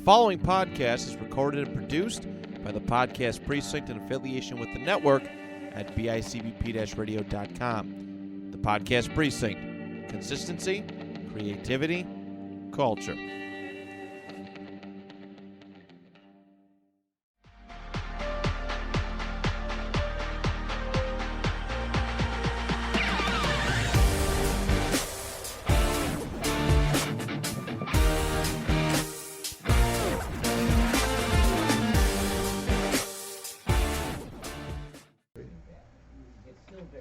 following podcast is recorded and produced by the Podcast Precinct in affiliation with the network at bicbp-radio.com. The Podcast Precinct. Consistency, creativity, culture.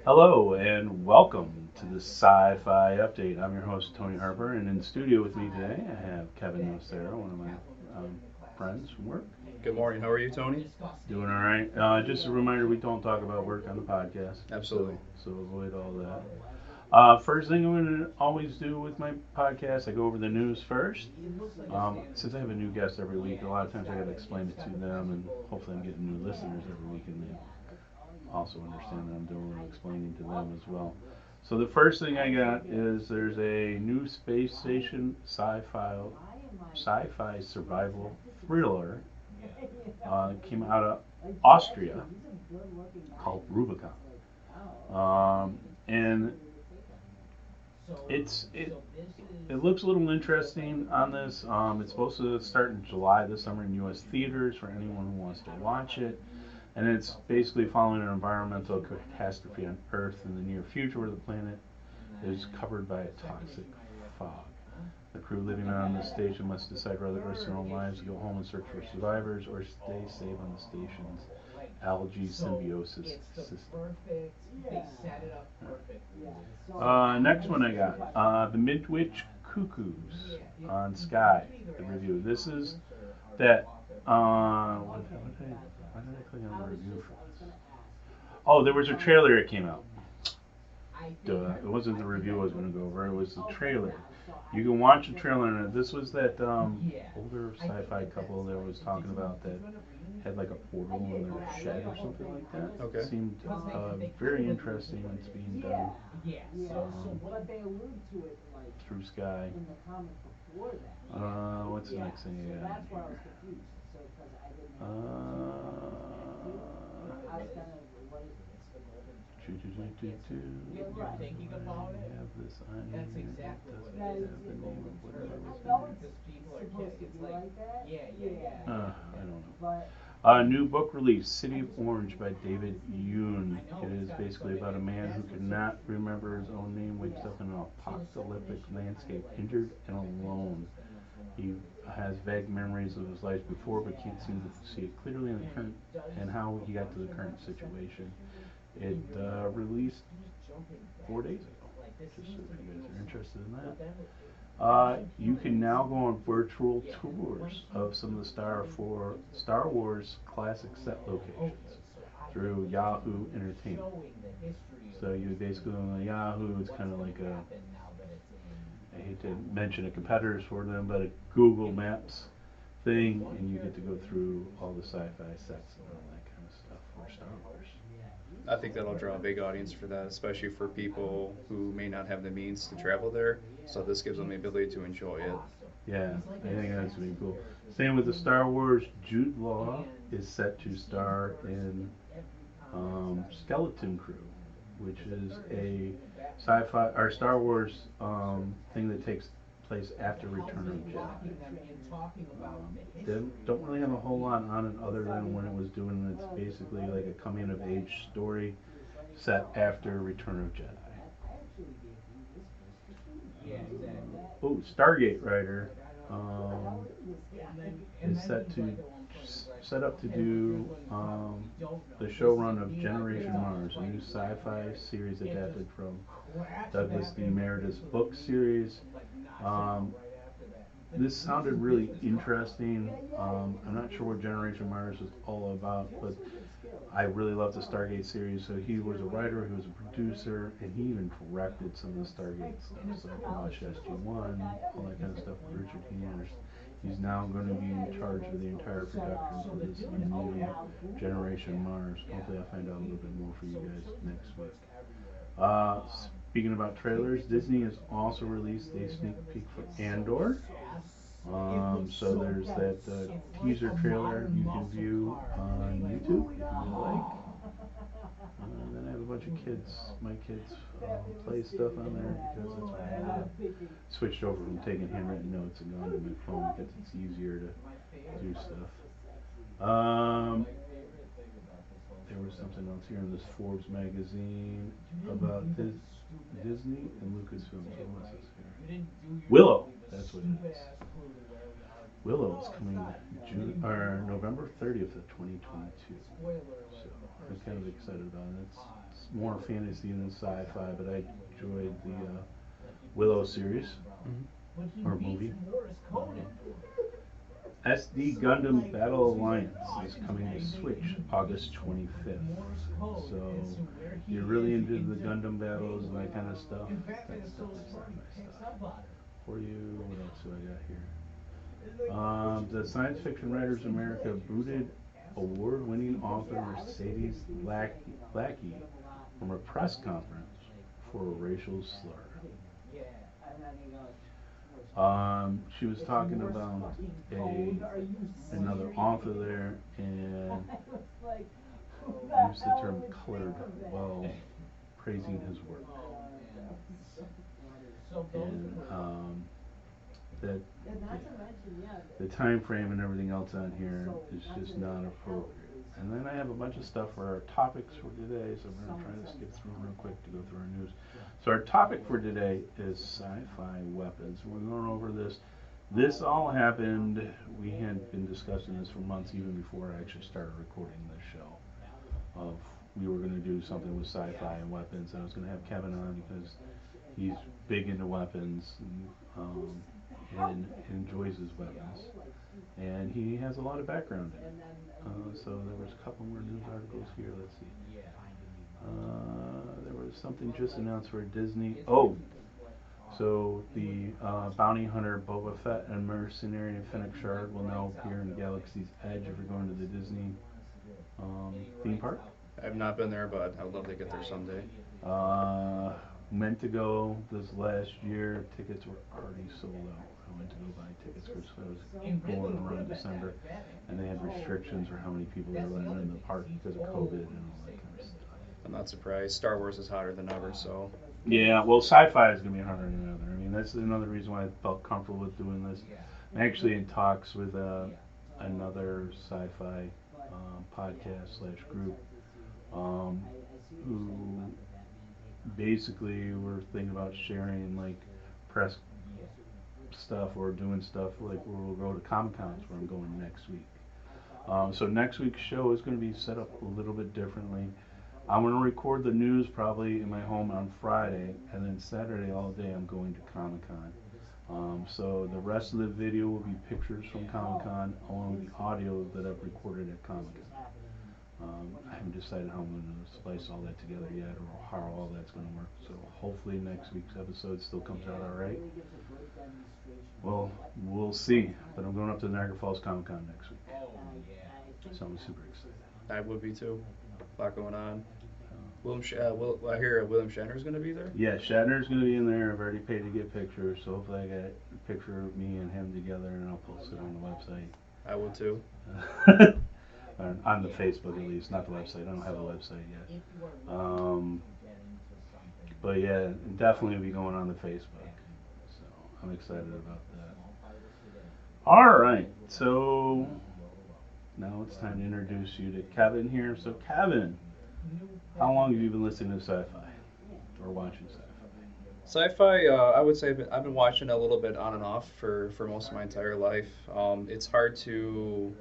Hello and welcome to the Sci Fi Update. I'm your host, Tony Harper, and in studio with me today I have Kevin Nocera, one of my friends from work. Good morning. How are you, Tony? Doing all right. Just a reminder, we don't talk about work on the podcast. Absolutely. So avoid all that. First thing I'm going to always do with my podcast, I go over the news first. Since I have a new guest every week, a lot of times I got to explain it to them, and hopefully I'm getting new listeners every week, and they also understand that I'm doing and explaining to them as well. So the first thing I got is there's a new space station sci-fi survival thriller came out of Austria called Rubicon, and it looks a little interesting on this. It's supposed to start in July this summer in U.S. theaters for anyone who wants to watch it. And it's basically following an environmental catastrophe on Earth in the near future where the planet is covered by a toxic fog. The crew living on the station must decide whether to risk their own lives, go home and search for survivors, or stay safe on the station's algae symbiosis system. Next one I got, The Midwich Cuckoos on Sky, the review. This is that, why did I click on the review for this? Oh, there was a trailer that came out. Duh. It wasn't the review I was going to go over. It was the trailer. You can watch the trailer, and this was that older sci-fi couple that was talking about that had like a portal in their shed or something like that. Okay. It seemed very interesting. It's being done through Sky. What's the next thing you got? You're thinking about it. Have this on That's here. exactly It what doesn't it is. have the name of whatever it was. Because people are kidding. It's like, yeah. I don't know. New book release, City of Orange by David Yoon. It is basically about a man who cannot remember his own name, wakes up in an apocalyptic landscape, injured and alone. He has vague memories of his life before, but can't seem to see it clearly in the current and how he got to the current situation. It released 4 days ago. Just so if you guys are interested in that. You can now go on virtual tours of some of the Star Wars classic set locations through Yahoo Entertainment. So you basically on Yahoo, it's kind of like a, I hate to mention a competitors for them, but a Google Maps thing, and you get to go through all the sci-fi sets and all that kind of stuff for Star Wars. I think that'll draw a big audience for that, especially for people who may not have the means to travel there. So this gives them the ability to enjoy it. Yeah, I think that's really cool. Same with the Star Wars. Jude Law is set to star in Skeleton Crew, which is a sci-fi or Star Wars thing that takes place after Return of Jedi. They don't really have a whole lot on it other than when it was doing. It's basically like a coming of age story set after Return of Jedi. Stargate Writer is set up to do the showrun of Generation Mars, a new sci-fi series adapted from Douglas D. Meredith's book series. This sounded really interesting. I'm not sure what Generation Mars is all about, but I really love the Stargate series. So he was a writer, he was a producer, and he even directed some of the Stargate stuff. So I watched SG-1, all that kind of stuff with Richard Hammers. He's now going to be in charge of the entire production for this new Generation Mars. Hopefully I'll find out a little bit more for you guys next week. Speaking about trailers, Disney has also released a sneak peek for Andor. So there's that teaser trailer you can view on YouTube if you like. Then I have a bunch of kids, my kids, play stuff on there because that's what I switched over from taking handwritten notes and going to my phone because it's easier to do stuff. There was something else here in this Forbes magazine about Disney and Lucasfilms. What was this here? Willow. That's what it is. Willow is coming November 30th of 2022. So I'm kind of excited about it. It's more fantasy than sci-fi, but I enjoyed the Willow series or movie. SD Gundam Battle Alliance is coming to Switch August 25th. So you're really into the Gundam battles and that kind of stuff. That's definitely my stuff. For you, what else do I got here? The Science Fiction Writers America booted award-winning author Mercedes Lackey from a press conference for a racial slur. She was talking about another author there and used the term colored while praising his work. And that the time frame and everything else on here is just not appropriate. And then I have a bunch of stuff for our topics for today, so I'm going to try to skip through real quick to go through our news. So our topic for today is Sci-Fi Weapons. We're going over this. This all happened, we had been discussing this for months even before I actually started recording this show. We were going to do something with Sci-Fi and weapons, and I was going to have Kevin on because he's big into weapons and enjoys his weapons. And he has a lot of background in it. So there was a couple more news articles here. Let's see. There was something just announced for Disney. Oh, so the bounty hunter Boba Fett and mercenary Fennec Shard will now appear in Galaxy's Edge if you're going to the Disney theme park. I've not been there, but I would love to get there someday. Meant to go this last year. Tickets were already sold out. I went to go buy tickets because I was going around December, and they had restrictions for how many people they were letting in the park because of COVID and all that kind of stuff. I'm not surprised. Star Wars is hotter than ever, so. Yeah, well, sci-fi is going to be harder than ever. I mean, that's another reason why I felt comfortable with doing this. I'm actually in talks with another sci-fi podcast / group who basically we're thinking about sharing like press stuff or doing stuff like where we'll go to Comic-Cons where I'm going next week. So next week's show is going to be set up a little bit differently. I'm going to record the news probably in my home on Friday, and then Saturday all day I'm going to Comic-Con. So the rest of the video will be pictures from Comic-Con along with the audio that I've recorded at Comic-Con. I haven't decided how I'm going to splice all that together yet or how all that's going to work. So hopefully next week's episode still comes out alright. Well, we'll see. But I'm going up to Niagara Falls Comic-Con next week. So I'm super excited. I would be too. A lot going on. I hear William Shatner's going to be there? Yeah, Shatner's going to be in there. I've already paid to get pictures, so hopefully I get a picture of me and him together and I'll post it on the website. I would too. On the Facebook at least, not the website. I don't have a website yet. But yeah, definitely be going on the Facebook. So I'm excited about that. Alright, so now it's time to introduce you to Kevin here. So Kevin, how long have you been listening to sci-fi or watching sci-fi? Sci-fi, I would say I've been watching a little bit on and off for most of my entire life. It's hard to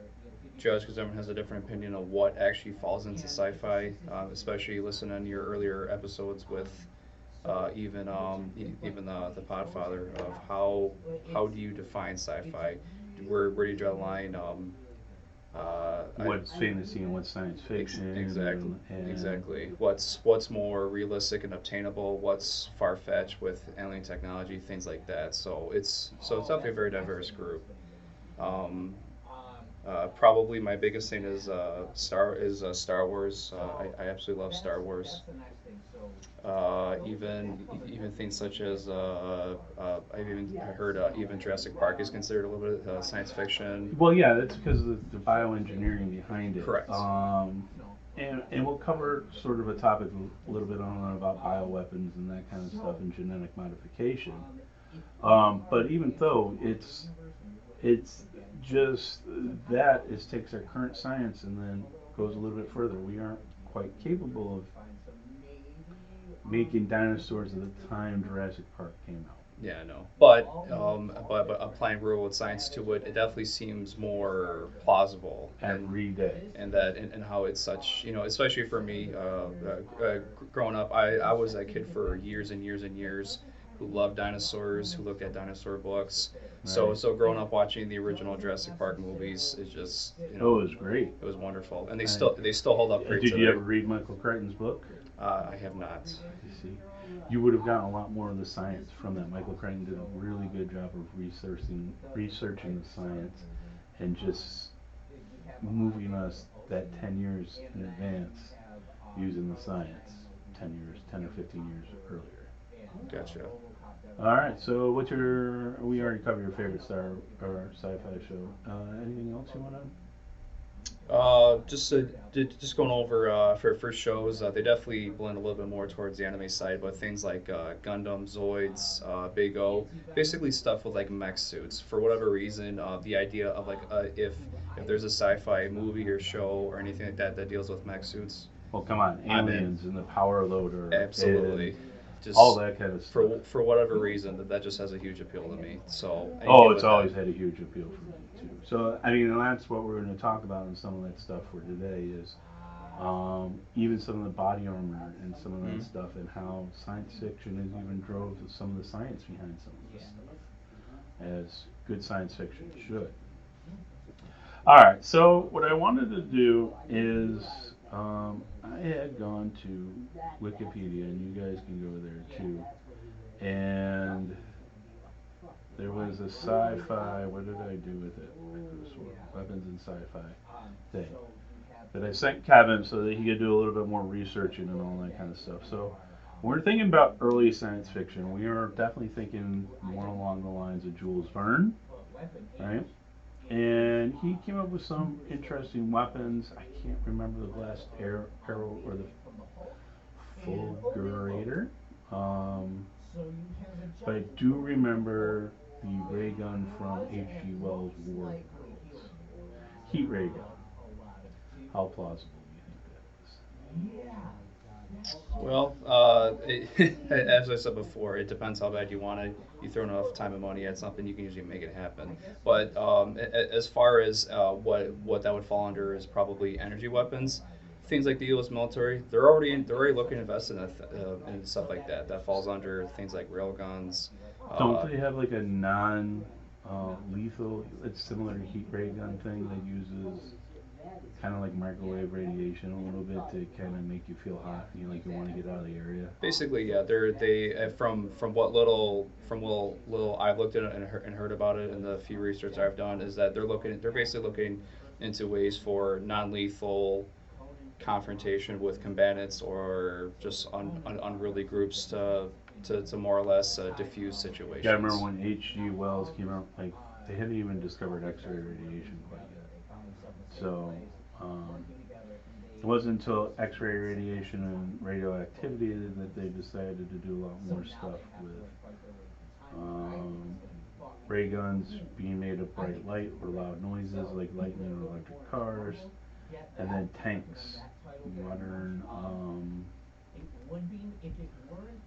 judge because everyone has a different opinion of what actually falls into sci-fi, especially listening to your earlier episodes with even the Podfather of how do you define sci-fi? Where do you draw the line? What's fantasy and what's science fiction? Exactly. What's more realistic and obtainable? What's far-fetched with alien technology? Things like that. So it's definitely a very diverse group. Probably my biggest thing is Star Wars. I absolutely love Star Wars. Even things such as I heard even Jurassic Park is considered a little bit science fiction. Well, yeah, that's because of the bioengineering behind it. Correct. And we'll cover sort of a topic a little bit on about bioweapons and that kind of stuff and genetic modification. But even though it's just that it takes our current science and then goes a little bit further. We aren't quite capable of making dinosaurs at the time Jurassic Park came out. Yeah, I know. But applying real world science to it, it definitely seems more plausible. Every day. And how it's such, especially for me, growing up, I was that kid for years and years and years who loved dinosaurs, who looked at dinosaur books. So growing up watching the original Jurassic Park movies is just, Oh, it was great. it was wonderful, and they still hold up great. Did you ever read Michael Crichton's book? I have not. You see, you would have gotten a lot more of the science from that. Michael Crichton did a really good job of researching the science and just moving us that 10 years in advance using the science 10 or 15 years earlier. Gotcha. All right, so we already covered your favorite star or sci-fi show. Anything else you want to? Just going over for shows, they definitely blend a little bit more towards the anime side, but things like Gundam, Zoids, Big O, basically stuff with like mech suits. For whatever reason, the idea of like if there's a sci-fi movie or show or anything like that that deals with mech suits, Well, come on, aliens and the power loader. absolutely. And Just all that kind of stuff. for whatever reason that just has a huge appeal to me. So Oh, it's always had a huge appeal for me too. So I mean, and that's what we're going to talk about in some of that stuff for today is even some of the body armor and some of that stuff and how science fiction has even drove some of the science behind some of this stuff, as good science fiction should. All right, so what I wanted to do is I had gone to Wikipedia, and you guys can go there too, and there was a sci-fi, what did I do with it? Weapons and sci-fi thing that I sent Kevin so that he could do a little bit more researching and all that kind of stuff. So when we're thinking about early science fiction, we are definitely thinking more along the lines of Jules Verne, right? And he came up with some interesting weapons. I can't remember the blast arrow or the fulgurator. But I do remember the ray gun from H.G. Wells' War of Worlds. Heat ray gun. How plausible do you think that is? Well, as I said before, it depends how bad you want it. You throw enough time and money at something, you can usually make it happen. But as far as what that would fall under is probably energy weapons. Things like the U.S. military, they're already looking to invest in stuff like that. That falls under things like railguns. Don't they have like a non-lethal? It's similar to heat ray gun thing that uses kind of like microwave radiation a little bit to kind of make you feel hot, like you want to get out of the area. Basically, yeah. They from what little I've looked at it and heard about it, and the few research I've done is that they're basically looking into ways for non-lethal confrontation with combatants or just unruly groups to more or less diffuse situations. Yeah, I remember when H.G. Wells came out, like they hadn't even discovered X-ray radiation quite yet. So it wasn't until X-ray radiation and radioactivity that they decided to do a lot more stuff with ray guns being made of bright light or loud noises like lightning or electric cars, and then tanks, modern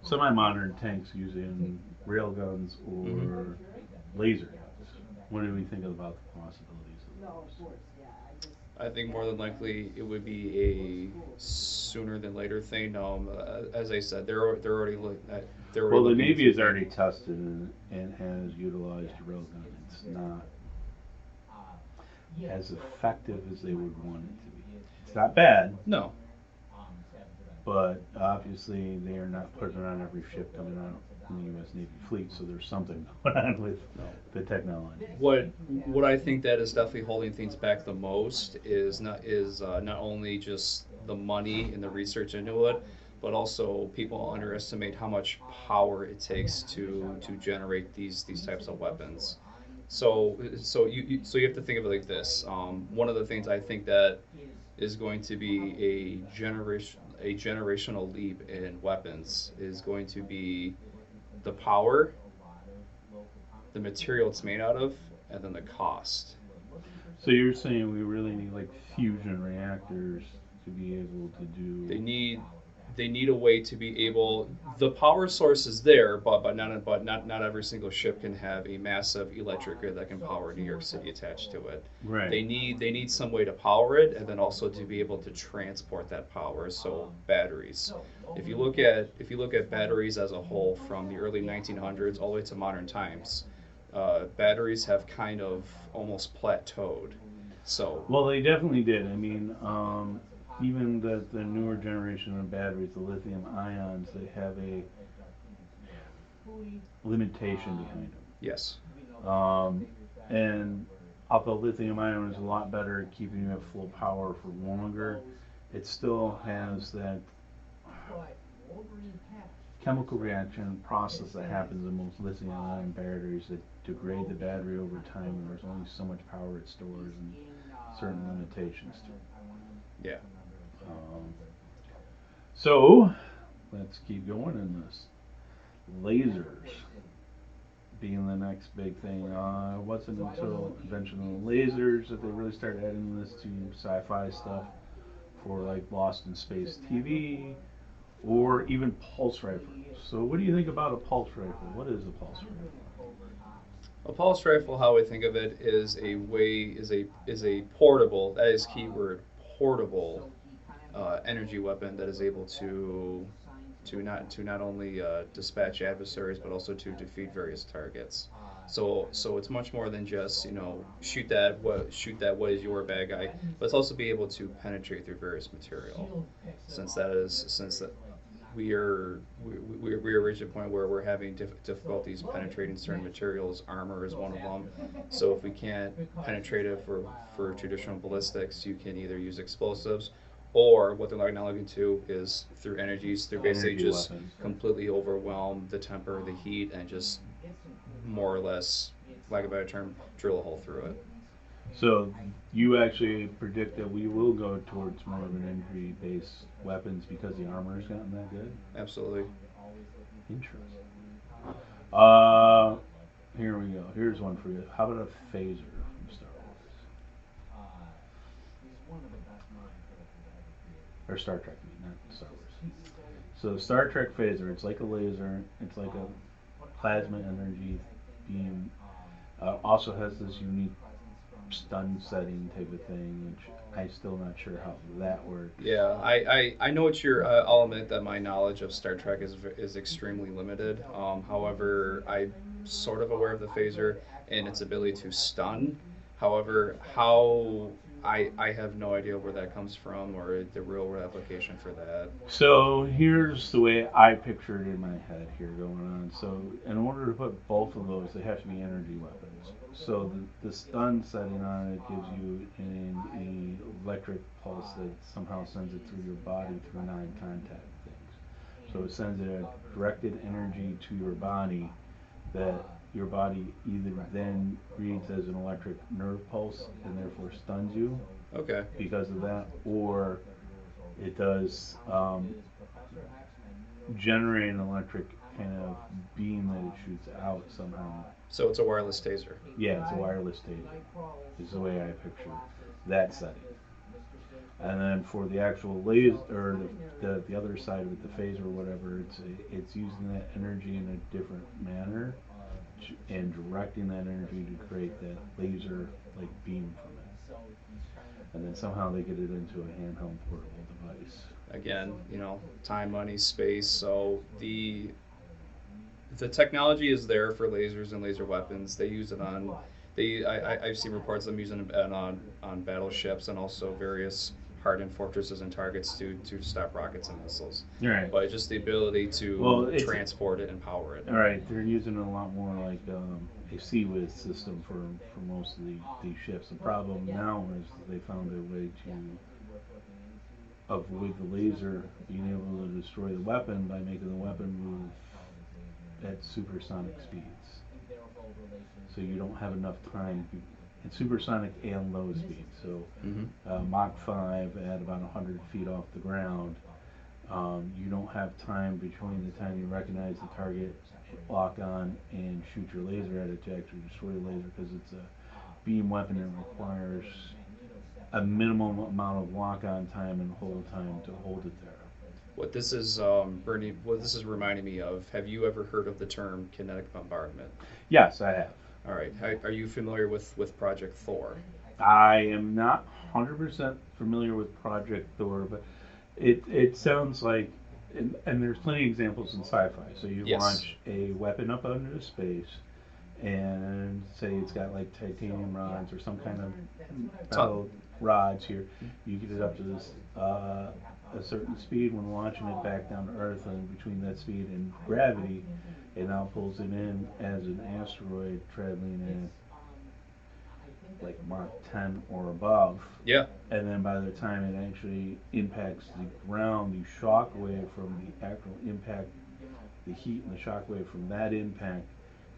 semi-modern tanks using rail guns or laser guns. What do we think about the possibilities of those? I think more than likely it would be a sooner than later thing. As I said, they're already Well, the Navy has already tested and has utilized a railgun. It's not as effective as they would want it to be. It's not bad, No. but obviously they are not putting it on every ship coming out in the U.S. Navy fleet, so there's something going on with the technology. What I think that is definitely holding things back the most is not only just the money and the research into it, but also people underestimate how much power it takes to generate these types of weapons. So you have to think of it like this. One of the things I think that is going to be a generational leap in weapons is going to be the power, the material it's made out of, and then the cost. So you're saying we really need like fusion reactors to be able to do. They need a way to be able. The power source is there, but not every single ship can have a massive electric grid that can power New York City attached to it. Right. They need some way to power it, and then also to be able to transport that power. So batteries. If you look at batteries as a whole from the early 1900s all the way to modern times, batteries have kind of almost plateaued. So Well, they definitely did. I mean, even the newer generation of batteries, the lithium ions, they have a limitation behind yes, them. And although lithium ion is a lot better at keeping you at full power for longer, it still has that chemical reaction process that happens in most lithium ion batteries that degrade the battery over time, and there's only so much power it stores and certain limitations to it. yeah. So let's keep going in this. Lasers being the next big thing. It wasn't until invention of lasers that they really started adding this to sci-fi stuff for like Lost in Space TV or even pulse rifles. So what do you think about a pulse rifle? What is a pulse rifle? A pulse rifle, how I think of it, is a portable. That is keyword portable energy weapon that is able to not only dispatch adversaries but also to defeat various targets. So it's much more than just shoot that what is your bad guy, but it's also be able to penetrate through various material. Since that we are reaching a point where we're having difficulties penetrating certain materials. Armor is one of them. So if we can't penetrate it for traditional ballistics, you can either use explosives, or what they're now looking to is through energies, through basically Energy just weapons. completely overwhelm the temper, the heat, and just more or less, lack of a better term, drill a hole through it. So you actually predict that we will go towards more of an energy-based weapons because the armor's gotten that good? Absolutely. Interesting. Here we go. Here's one for you. How about a phaser from Star Wars? Or Star Trek, I mean, not Star Wars. So Star Trek phaser, it's like a laser. It's like a plasma energy beam. Also has this unique stun setting type of thing, which I'm still not sure how that works. Yeah, I know what you're. I'll admit that my knowledge of Star Trek is extremely limited. However, I'm sort of aware of the phaser and its ability to stun. However, how I have no idea where that comes from or the real world application for that. So here's the way I picture it in my head here going on. So in order to put both of those, they have to be energy weapons. So the stun setting on it gives you an electric pulse that somehow sends it through your body through non-contact things. So it sends a directed energy to your body that your body either then reads as an electric nerve pulse and therefore stuns you Okay. because of that, or it does generate an electric kind of beam that it shoots out somehow. So it's a wireless taser. Yeah, it's a wireless taser, is the way I picture that setting. And then for the actual laser, or the other side of it, the phaser or whatever, it's using that energy in a different manner and directing that energy to create that laser like beam from it. And then somehow they get it into a handheld portable device. Again, time, money, space. So the technology is there for lasers and laser weapons. They use it on. I've seen reports of them using it on battleships and also various hardened fortresses and targets to stop rockets and missiles. Right. But just the ability to Well, transport it and power it. All right, they're using a lot more like a Sea-Wiz system for most of these ships. The problem now is they found a way to avoid the laser being able to destroy the weapon by making the weapon move at supersonic speeds. So you don't have enough time. It's supersonic and low speed. So Mach 5 at about 100 feet off the ground. You don't have time between the time you recognize the target, lock on, and shoot your laser at it to actually destroy the laser, because it's a beam weapon and requires a minimum amount of lock on time and hold time to hold it there. What this is what this is reminding me of. Have you ever heard of the term kinetic bombardment? Yes, I have. All right. Are you familiar with Project Thor? I am not 100% familiar with Project Thor, but it sounds like, and there's plenty of examples in sci-fi. So you Yes. launch a weapon up into space, and say it's got like titanium rods or some kind of metal rods here. You get it up to this a certain speed when launching it back down to Earth, and between that speed and gravity, it now pulls it in as an asteroid traveling at like Mach 10 or above. Yeah. And then by the time it actually impacts the ground, the shock wave from the actual impact, the heat and the shock wave from that impact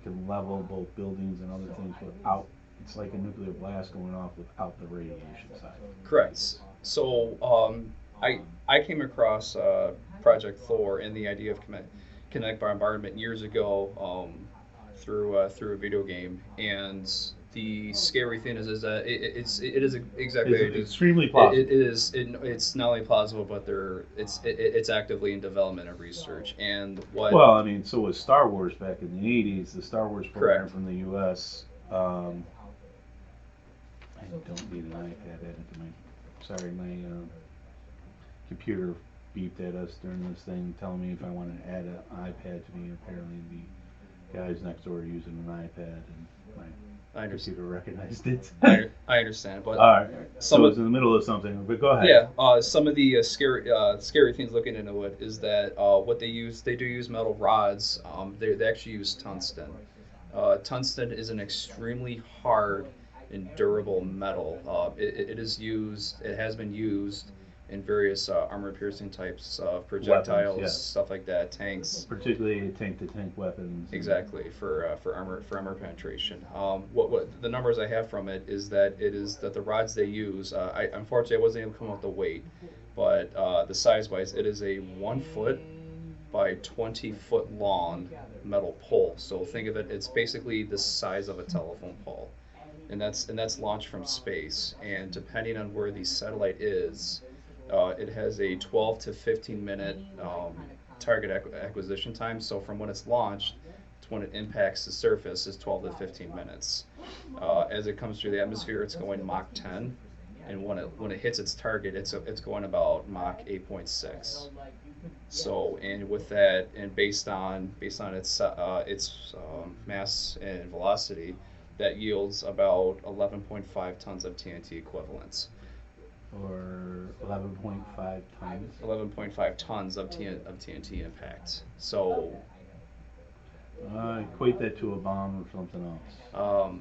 can level both buildings and other things without, it's like a nuclear blast going off without the radiation side. Correct. So I came across Project Thor and the idea of kinetic bombardment years ago through a video game, and the scary thing is that it is exactly It's extremely plausible. It's not only plausible, but it's actively in development and research. And what Well, I mean, so was Star Wars back in the 80s. The Star Wars program Correct. from the U.S. I don't need an iPad added to my. Sorry, my computer beeped at us during this thing, telling me if I wanted to add an iPad to me. Apparently, the guys next door are using an iPad, and my I understand. computer recognized it. I understand, but All right. some So of- it's in the middle of something, but go ahead. yeah, some of the scary things looking into it is that what they do use metal rods. They actually use tungsten. Tungsten is an extremely hard and durable metal. It has been used in various armor-piercing types of projectiles, yeah. stuff like that, tanks. Particularly tank-to-tank weapons. Exactly for armor penetration. What the numbers I have from it is that the rods they use. Unfortunately I wasn't able to come up with the weight, but the size-wise, it is a 1 foot by 20 foot long metal pole. So think of it, it's basically the size of a telephone pole, and that's launched from space. And depending on where the satellite is, it has a 12 to 15 minute target acquisition time. So from when it's launched to when it impacts the surface is 12 to 15 minutes. As it comes through the atmosphere, it's going Mach 10, and when it hits its target, it's going about Mach 8.6. So, and with that, and based on its mass and velocity, that yields about 11.5 tons of TNT equivalents. Or 11.5 tons. 11.5 tons of TNT impact. So, Equate that to a bomb or something else.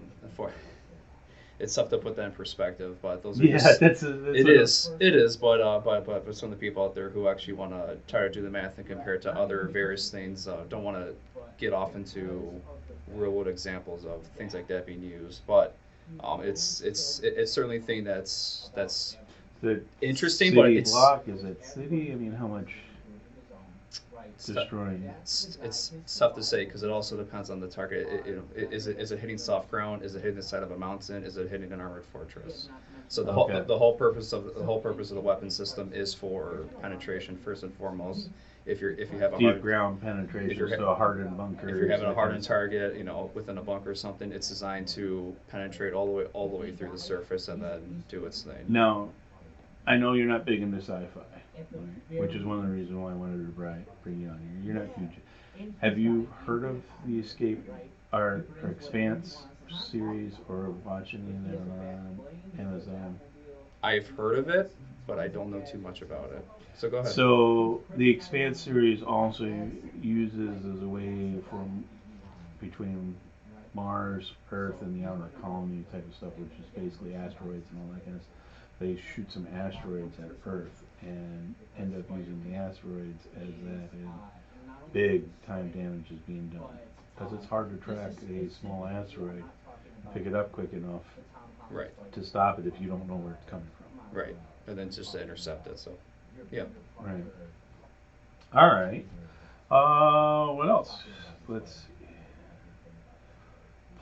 it's tough to put that in perspective, but those are Yeah, just, that's it is, but some of the people out there who actually want to try to do the math and compare it to other various things don't want to get off into real world examples of things like that being used, but it's certainly a thing that's The interesting, city but it's block, is it city? I mean, how much destroying? it's tough to say because it also depends on the target. Is it hitting soft ground? Is it hitting the side of a mountain? Is it hitting an armored fortress? So the Okay. whole purpose of the weapon system is for penetration first and foremost. If you have a Deep hard, ground penetration, so a hardened bunker. if you're having a is hardened target, within a bunker or something, it's designed to penetrate all the way through the surface and then do its thing. Now, I know you're not big into sci-fi, right? Which is one of the reasons why I wanted to bring you on here. You're not huge. Have you heard of the Escape or Expanse series, or watch any of them on Amazon? I've heard of it, but I don't know too much about it. So go ahead. So the Expanse series also uses as a way from between Mars, Earth, and the outer colony type of stuff, which is basically asteroids and all that kind of stuff. They shoot some asteroids at Earth and end up using the asteroids as that, and big time damage is being done. Because it's hard to track a small asteroid, pick it up quick enough Right. to stop it if you don't know where it's coming from. Right. And then just to intercept it. So, yeah. Right. All right. What else? Let's see.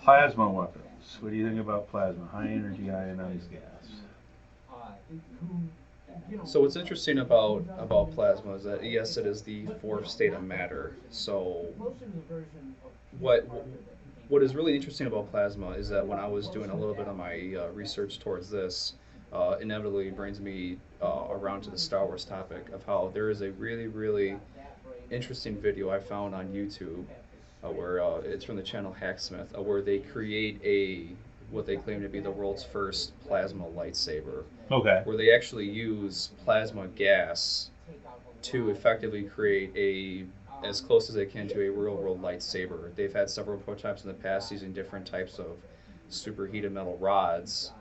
Plasma weapons. What do you think about plasma? High energy ionized gas. So what's interesting about plasma is that yes, it is the fourth state of matter. So what what is really interesting about plasma is that when I was doing a little bit of my research towards this, inevitably brings me around to the Star Wars topic of how there is a really interesting video I found on YouTube where it's from the channel Hacksmith, where they create what they claim to be the world's first plasma lightsaber, Okay. where they actually use plasma gas to effectively create as close as they can to a real world lightsaber. They've had several prototypes in the past using different types of superheated metal rods,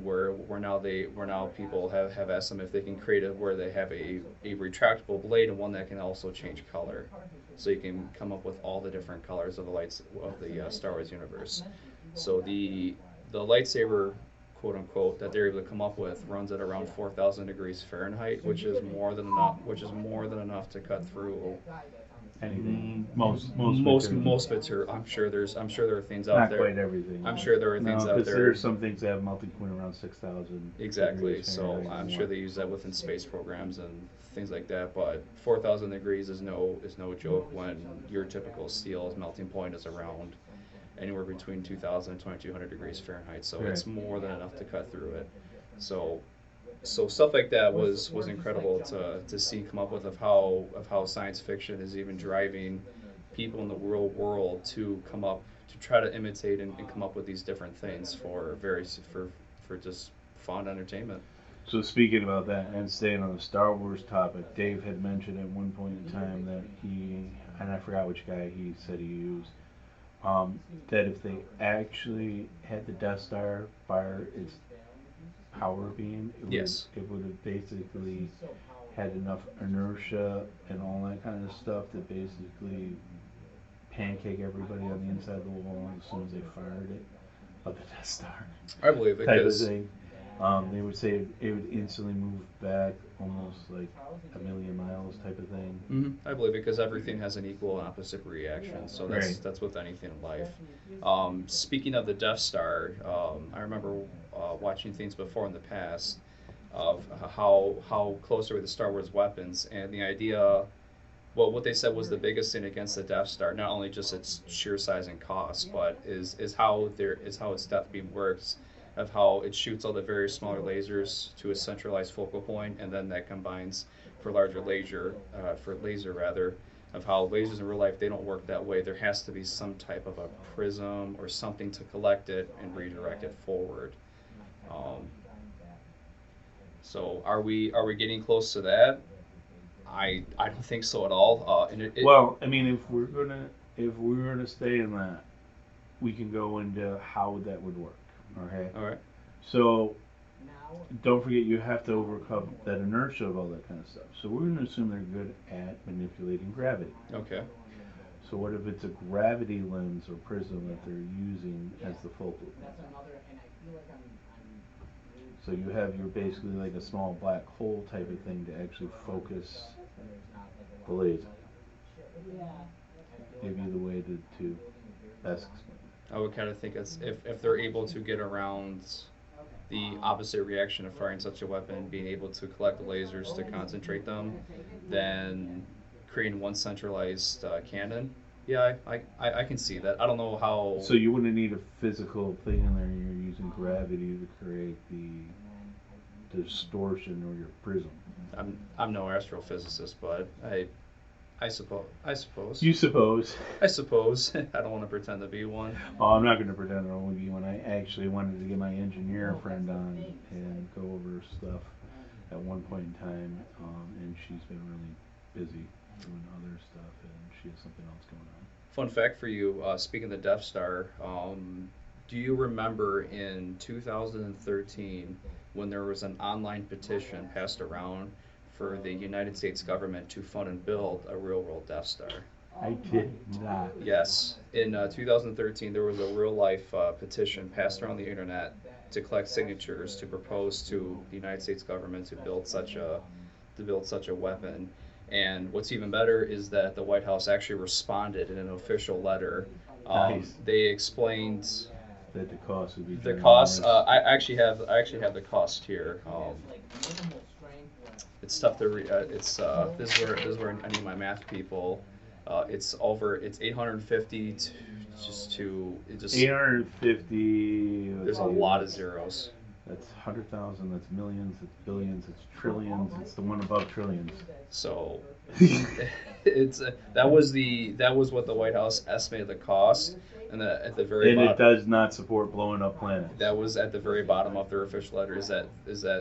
where now people have asked them if they can create it where they have a retractable blade and one that can also change color, so you can come up with all the different colors of the Star Wars universe. So the lightsaber, quote unquote, that they're able to come up with runs at around 4,000 degrees Fahrenheit, which is more than enough to cut through Anything. most material. I'm sure there are things out Not there. quite everything. I'm sure there are things out because there. there's some things that have melting point around 6,000. Exactly. degrees So Fahrenheit I'm and sure more. they use that within space programs and things like that. But 4,000 degrees is no joke when your typical steel's melting point is around anywhere between 2,000 and 2,200 degrees Fahrenheit. So it's Right. more than enough to cut through it. So stuff like that was incredible to see come up with of how science fiction is even driving people in the real world to try to imitate and come up with these different things for just fun entertainment. So speaking about that and staying on the Star Wars topic, Dave had mentioned at one point in time that and I forgot which guy he said he used, that if they actually had the Death Star fire its power beam, Yes. it would have basically had enough inertia and all that kind of stuff to basically pancake everybody on the inside of the wall as soon as they fired it of the Death Star I believe it type of because thing. They would say it would instantly move back almost like a million miles type of thing. I believe it because everything has an equal and opposite reaction. So Right. that's with anything in life. Speaking of the Death Star, I remember watching things before in the past of how close are we to Star Wars weapons, and the idea. Well, what they said was the biggest thing against the Death Star, not only just its sheer size and cost, but is how its death beam works, of how it shoots all the very smaller lasers to a centralized focal point, and then that combines for laser rather, of how lasers in real life, they don't work that way. There has to be some type of a prism or something to collect it and redirect it forward. So are we getting close to that? I don't think so at all. Well, I mean, if we're gonna stay in that, we can go into how that would work. Okay. All right. So don't forget you have to overcome that inertia of all that kind of stuff. So we're going to assume they're good at manipulating gravity. Okay. So what if it's a gravity lens or prism that they're using as the focal point? So you have your basically like a small black hole type of thing to actually focus the laser. Maybe the way to best explain. I would kind of think it's if they're able to get around the opposite reaction of firing such a weapon, being able to collect the lasers to concentrate them, then creating one centralized cannon. Yeah, I can see that. I don't know how. So you wouldn't need a physical thing in there. You're using gravity to create the distortion or your prism. I'm no astrophysicist, but I suppose. I suppose. You suppose. I suppose. I don't want to pretend to be one. Oh, I'm not going to pretend I want to be one. I actually wanted to get my engineer friend on and go over stuff at one point in time, and she's been really busy doing other stuff, and she has something else going on. Fun fact for you, speaking of the Death Star, do you remember in 2013 when there was an online petition passed around for the United States government to fund and build a real-world Death Star? I did not. Yes. In 2013, there was a real-life petition passed around the internet to collect signatures to propose to the United States government to build such a weapon. And what's even better is that the White House actually responded in an official letter. Nice. They explained That the cost would be the ginormous. cost. I actually have the cost here. It's tough to read. This is where I need my math people. It's 850 to just 850. There's a lot of zeros. That's 100,000. That's millions. It's billions. It's trillions. It's the one above trillions. So it's that was what the White House estimated the cost, and at the very And bottom, it does not support blowing up planets. that was at the very bottom of their official letter. Is that this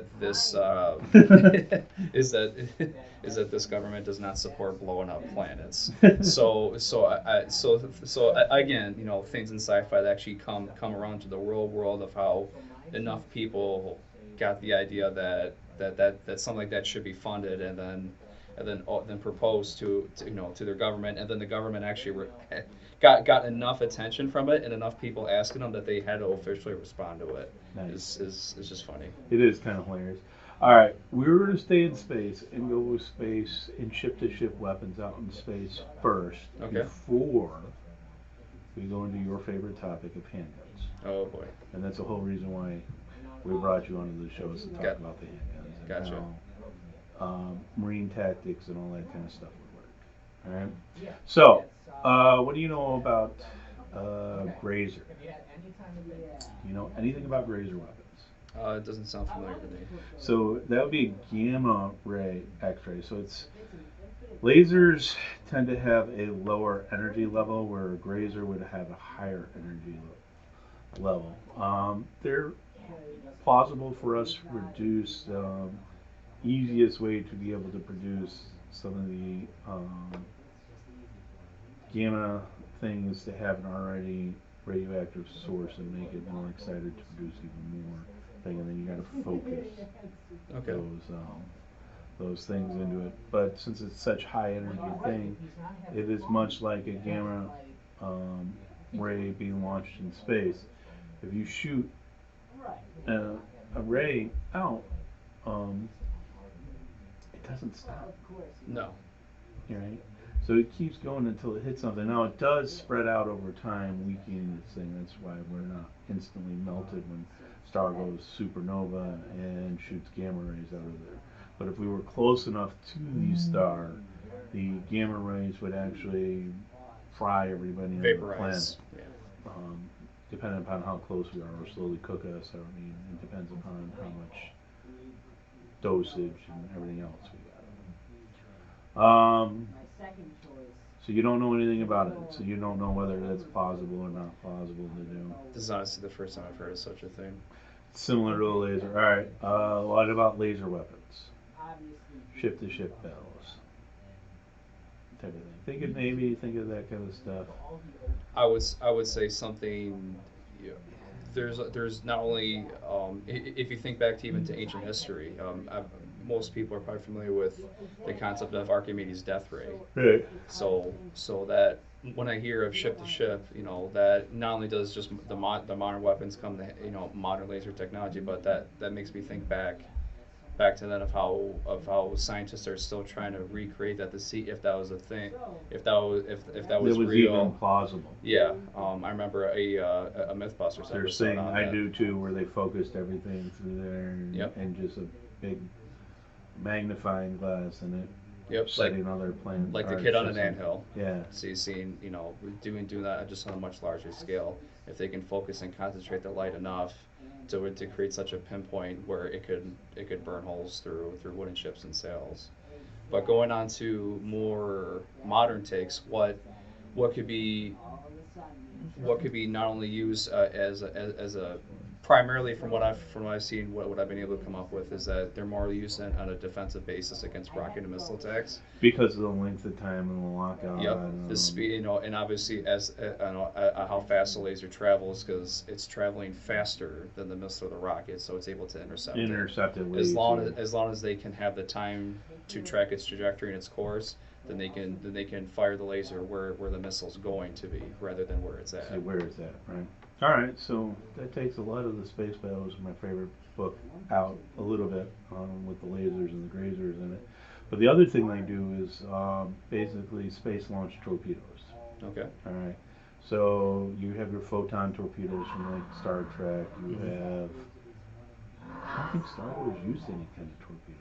is that this government does not support blowing up planets. So again, things in sci-fi that actually come around to the real world of how enough people got the idea that something like that should be funded, and then proposed to their government, and then the government actually got enough attention from it and enough people asking them that they had to officially respond to it. Nice. Is just funny. It is kind of hilarious. All right, we were to stay in space and go with space and ship-to-ship weapons out in space first, Okay. before we go into your favorite topic of handguns. Oh boy. And that's the whole reason why we brought you onto the show, is to talk Got- about the handguns and Gotcha. how marine tactics and all that kind of stuff would work. All right. So, what do you know about Grazer? Do you know anything about Grazer weapons? It doesn't sound familiar to me. So that would be a gamma ray X-ray. So lasers tend to have a lower energy level, where a Grazer would have a higher energy level. They're plausible for us to produce. Easiest way to be able to produce some of the gamma thing is to have an already radioactive source and make it more excited to produce even more thing, and then you got to focus Okay. those things into it. But since it's such high energy thing, it is much like a gamma ray being launched in space. If you shoot a ray out, it doesn't stop. No. Right? So it keeps going until it hits something. Now it does spread out over time, weakening this thing. That's why we're not instantly melted when star goes supernova and shoots gamma rays out of there. But if we were close enough to the star, the gamma rays would actually fry everybody on the planet. Vaporize. Yeah. Depending upon how close we are, or slowly cook us. I mean, it depends upon how much dosage and everything else we got. So you don't know anything about it. So you don't know whether that's plausible or not plausible to do. This is honestly the first time I've heard of such a thing. Similar to a laser. All right. What about laser weapons? Ship-to-ship battles. Type of thing. Think of that kind of stuff. I would say something. There's not only if you think back to even to ancient history, most people are probably familiar with the concept of Archimedes' death ray. Right. So that when I hear of ship to ship, that not only does just the modern weapons come to modern laser technology, but that makes me think back to then of how scientists are still trying to recreate that to see if that was a thing, if that was It was real. even plausible. Yeah, I remember a MythBusters They're episode saying on I that. do too, where they focused everything through there and just a big magnifying glass in it. Yep, Setting other planets. like the kid on an anthill. Yeah. So you've seen, doing that just on a much larger scale. If they can focus and concentrate the light enough to create such a pinpoint where it could burn holes through wooden ships and sails. But going on to more modern takes, what could be not only used as a primarily from what I've seen, what I've been able to come up with is that they're more used on a defensive basis against rocket and missile attacks. Because of the length of time and the lockout. Yep, the speed, and obviously as how fast the laser travels, because it's traveling faster than the missile or the rocket, so it's able to intercept it. As long as they can have the time to track its trajectory and its course, then they can fire the laser where the missile's going to be rather than where it's at. See where it's at, right? All right, so that takes a lot of the space battles, my favorite book, out a little bit with the lasers and the grazers in it. But the other thing they do is basically space launch torpedoes. Okay. All right. So you have your photon torpedoes from like Star Trek. You have. I don't think Star Wars used any kind of torpedoes.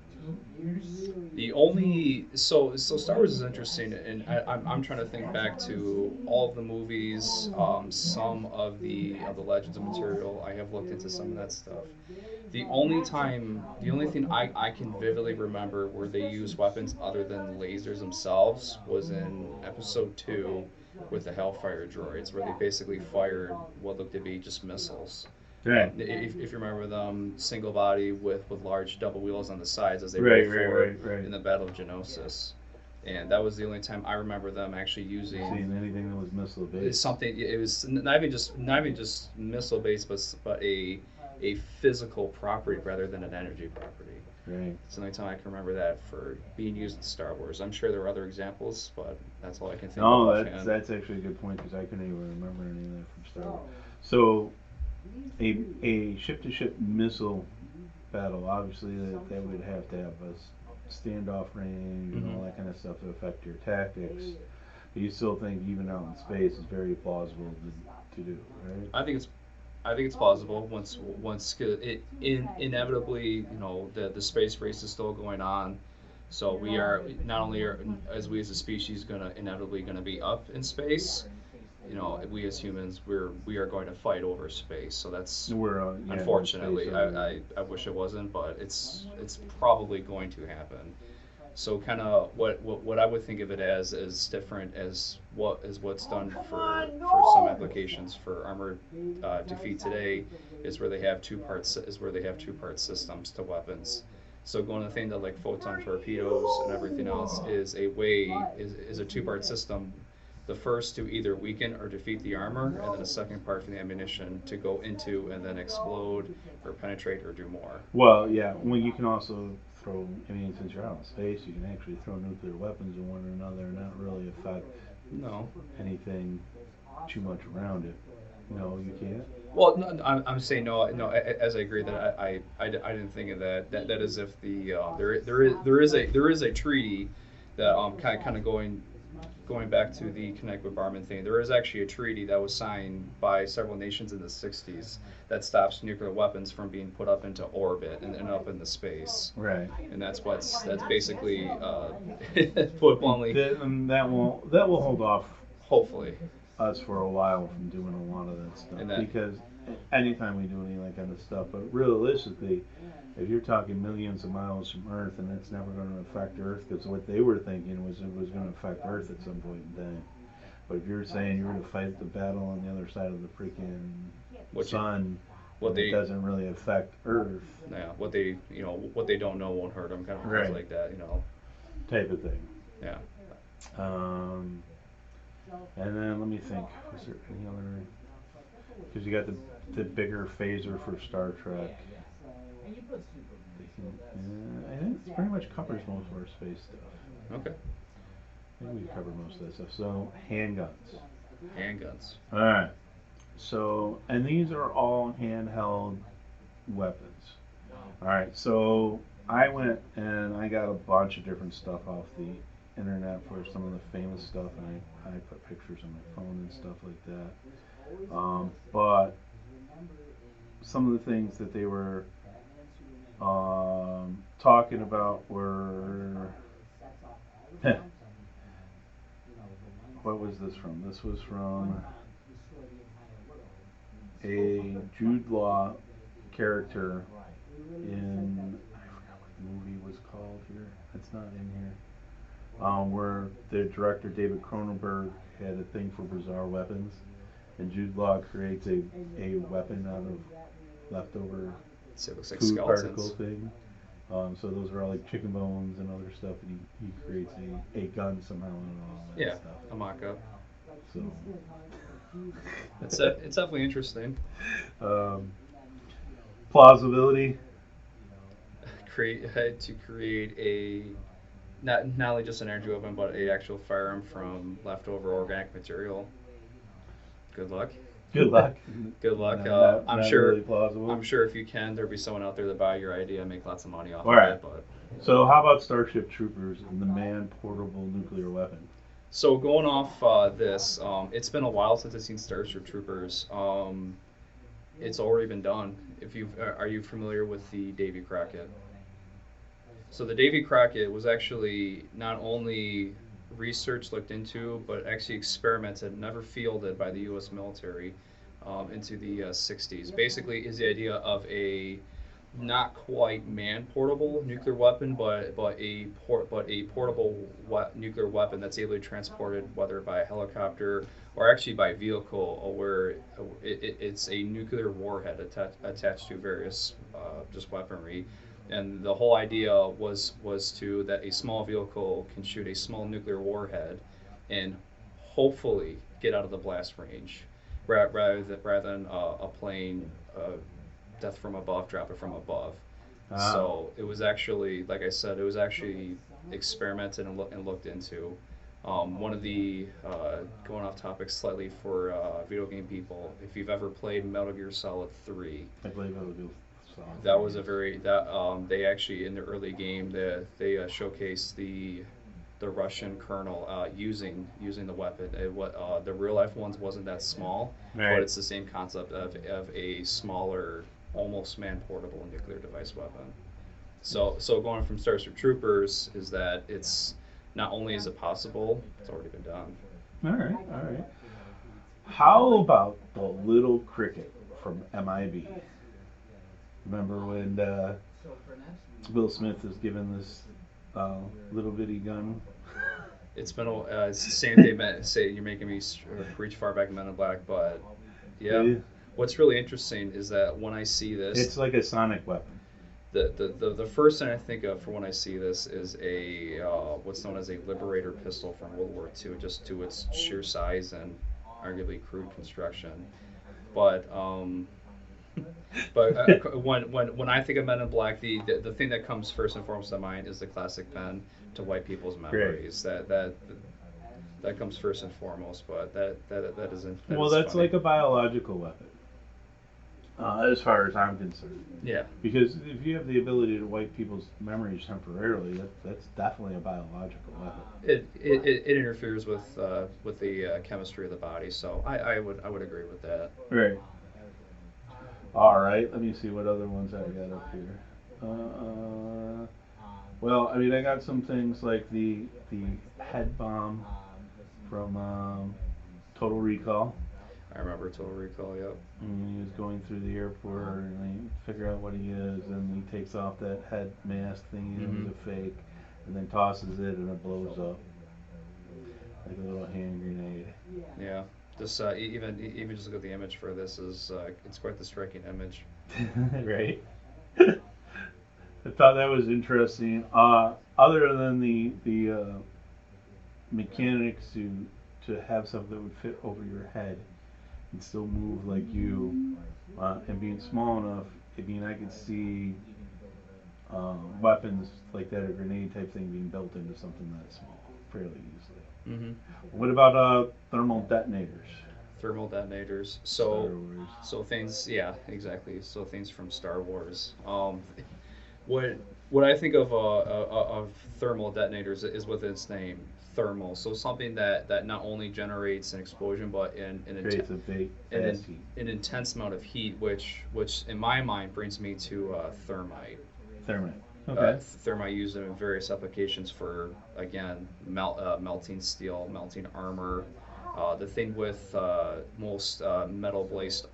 The only so Star Wars is interesting, and I'm trying to think back to all of the movies, some of the Legends of material. I have looked into some of that stuff. The only thing I can vividly remember where they used weapons other than lasers themselves was in Episode 2 with the Hellfire droids, where they basically fired what looked to be just missiles. Right. If you remember them, single body with large double wheels on the sides as they Right, rolled forward right. in the Battle of Geonosis. And that was the only time I remember them actually using anything that was missile based. it's something. It was not even just missile based, but a physical property rather than an energy property. Right. It's the only time I can remember that for being used in Star Wars. I'm sure there are other examples, but that's all I can think of. No, that's actually a good point because I couldn't even remember any of that from Star Wars. So, a ship-to-ship missile battle, obviously that would have to have a standoff range and all that kind of stuff to affect your tactics. But you still think even out in space is very plausible to do, right? I think it's plausible once inevitably, the space race is still going on. So we are not only as we as a species inevitably gonna be up in space. We as humans we are going to fight over space. So that's unfortunately. I wish it wasn't, but it's probably going to happen. So kind of what I would think of it as is different as what's done for some applications for armored defeat today is where they have two-part systems to weapons. So going to things like photon torpedoes and everything else is a two-part system. The first to either weaken or defeat the armor, and then the second part for the ammunition to go into and then explode or penetrate or do more. Well, yeah. Well, you can also throw. I mean, since you're out in space, you can actually throw nuclear weapons at one another and not really affect anything too much around it. No, you can't. Well, no, I'm saying no. As I agree that I didn't think of that. That is if the there is a treaty that kind of going back to the Connect with Barman thing, there is actually a treaty that was signed by several nations in the 60s that stops nuclear weapons from being put up into orbit and up into space. Right. And that's basically put bluntly. That will hold off hopefully us for a while from doing a lot of that stuff because anytime we do any of that kind of stuff, but realistically, if you're talking millions of miles from Earth and it's never going to affect Earth, because what they were thinking was it was going to affect Earth at some point in time. But if you're saying you're going to fight the battle on the other side of the freaking sun, it doesn't really affect Earth. Yeah, what they don't know won't hurt them, kind of things like that, Type of thing. Yeah. And then let me think. Was there any other? Because you got the bigger phaser for Star Trek. I think it pretty much covers most of our space stuff. Okay. I think we covered most of that stuff. So, handguns. All right. So, and these are all handheld weapons. All right. So, I went and I got a bunch of different stuff off the internet for some of the famous stuff, and I put pictures on my phone and stuff like that. But some of the things that they were talking about were what was this from? This was from a Jude Law character in, I forgot what the movie was called here. It's not in here. where the director David Cronenberg had a thing for bizarre weapons, and Jude Law creates a weapon out of leftover So it looks like food particle skeletons. thing. So those are all like chicken bones and other stuff, and he creates a gun somehow and all that Yeah, stuff. a mock-up. So It's definitely interesting. um, plausibility. To create a not only just an energy weapon, but a actual firearm from leftover organic material. Good luck. Good luck. Good luck. No, I'm not sure. really plausible. I'm sure if you can, there'll be someone out there to buy your idea and make lots of money off All of right. it. But So how about Starship Troopers and the man-portable nuclear weapon? so going off this, it's been a while since I've seen Starship Troopers. It's already been done. If you are you familiar with the Davy Crockett? So the Davy Crockett was actually not only research looked into, but actually experimented, never fielded by the U.S. military into the 60s. Basically, is the idea of a not quite man-portable nuclear weapon, but a portable nuclear weapon that's able to be transported whether by helicopter or actually by vehicle, where it's a nuclear warhead attached to various just weaponry. And the whole idea was to that a small vehicle can shoot a small nuclear warhead, and hopefully get out of the blast range, rather than a plane death from above, drop it from above. So it was actually, like I said, it was actually experimented and looked into. One of the going off topic slightly for video game people, if you've ever played Metal Gear Solid 3, I believe it would be that was a very that they actually in the early game they showcased the Russian colonel using the weapon. The real life ones wasn't that small, Right. but it's the same concept of a smaller, almost man portable nuclear device weapon. So going from Starship Troopers is that it's not only is it possible, it's already been done. All right, all right. How about the little cricket from MIB? Remember when Will Smith is given this little bitty gun? It's been it's the same thing. Say you're making me reach far back in Men in Black, but yeah. What's really interesting is that when I see this, It's like a sonic weapon. the first thing I think of for when I see this is a what's known as a Liberator pistol from World War II, just to its sheer size and arguably crude construction. But when I think of Men in Black, the thing that comes first and foremost to mind is the classic pen to wipe people's memories. That comes first and foremost. But that isn't. Well, that's funny. like a biological weapon, as far as I'm concerned. Yeah. Because if you have the ability to wipe people's memories temporarily, that's definitely a biological weapon. It interferes with the chemistry of the body, so I would agree with that. Right. All right. Let me see what other ones I got up here. Well, I mean, I got some things like the head bomb from Total Recall. I remember Total Recall. Yep. And he was going through the airport and they figure out what he is, and he takes off that head mask thing, it was a fake, and then tosses it and it blows up like a little hand grenade. Yeah. Just even just look at the image for this is it's quite the striking image. Right. I thought that was interesting. Other than the mechanics to have something that would fit over your head and still move like you, and being small enough, I mean, I could see weapons like that, a grenade type thing, being built into something that small fairly easily. Mm-hmm. What about thermal detonators? Thermal detonators. Star Wars. So things, yeah, exactly. So things from Star Wars. What I think of thermal detonators is within its name, thermal. So something that not only generates an explosion, but Creates a big fast heat. an intense amount of heat, which in my mind brings me to thermite. Thermite. Okay. Thermite used in various applications for, again, melting steel, melting armor. The thing with most metal-based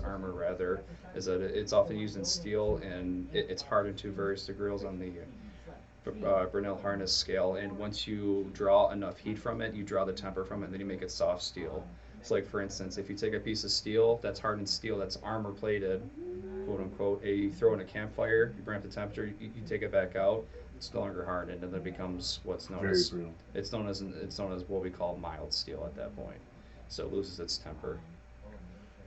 armor, rather, is that it's often used in steel, and it's hardened to various degrees on the Brinell harness scale, and once you draw enough heat from it, you draw the temper from it, and then you make it soft steel. So, like for instance, if you take a piece of steel that's hardened steel, that's armor plated, quote unquote, you throw it in a campfire, you bring up the temperature, you take it back out, it's no longer hardened, and then it becomes what's known Very as brittle. it's known as what we call mild steel at that point. So it loses its temper.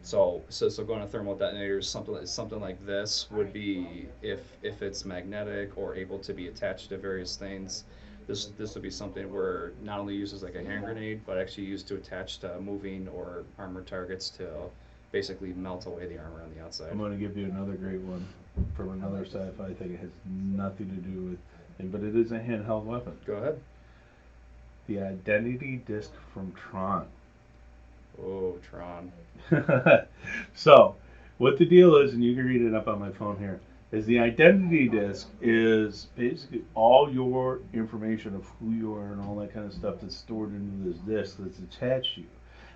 So going to thermal detonators, something like this would be if it's magnetic or able to be attached to various things. This would be something where not only used as like a hand grenade, but actually used to attach to moving or armored targets to basically melt away the armor on the outside. I'm going to give you another great one from another sci-fi thing. It has nothing to do with thing, but it is a handheld weapon. Go ahead. The identity disc from Tron. Oh, Tron. So, what the deal is, and you can read it up on my phone here, is the identity disc is basically all your information of who you are and all that kind of stuff that's stored into this disc that's attached to you.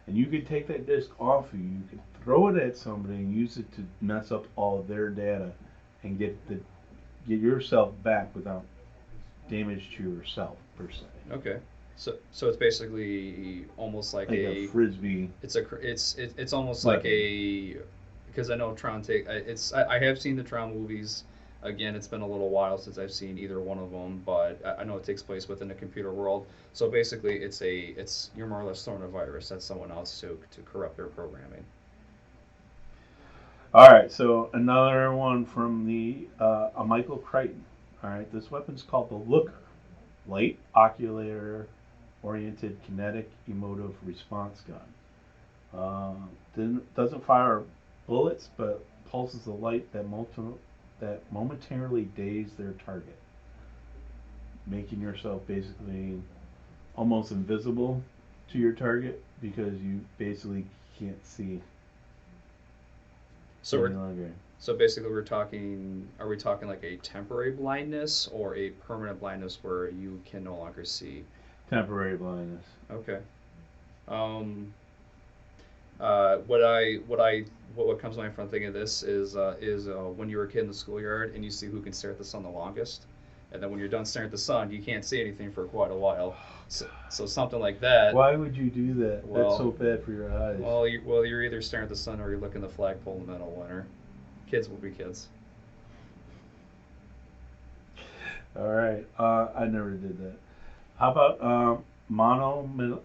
And you can take that disc off of you, you can throw it at somebody and use it to mess up all of their data and get yourself back without damage to yourself per se. Okay. So it's basically almost like a frisbee. It's almost weapon. like a, because I know Tron I have seen the Tron movies. Again, it's been a little while since I've seen either one of them, but I know it takes place within the computer world. So basically, you're more or less throwing a virus at someone else to corrupt their programming. All right, so another one from a Michael Crichton. All right, this weapon's called the Looker, light ocular oriented kinetic emotive response gun. Doesn't fire bullets, but pulses the light that momentarily daze their target, making yourself basically almost invisible to your target because you basically can't see. So basically, are we talking like a temporary blindness or a permanent blindness where you can no longer see? Temporary blindness. Okay. What comes to mind from thinking of this is when you were a kid in the schoolyard and you see who can stare at the sun the longest, and then when you're done staring at the sun, you can't see anything for quite a while. So something like that. Why would you do that? Well, that's so bad for your eyes. Well, you're either staring at the sun or you're looking at the flagpole in the middle of winter. Kids will be kids. All right. I never did that. How about monomolecular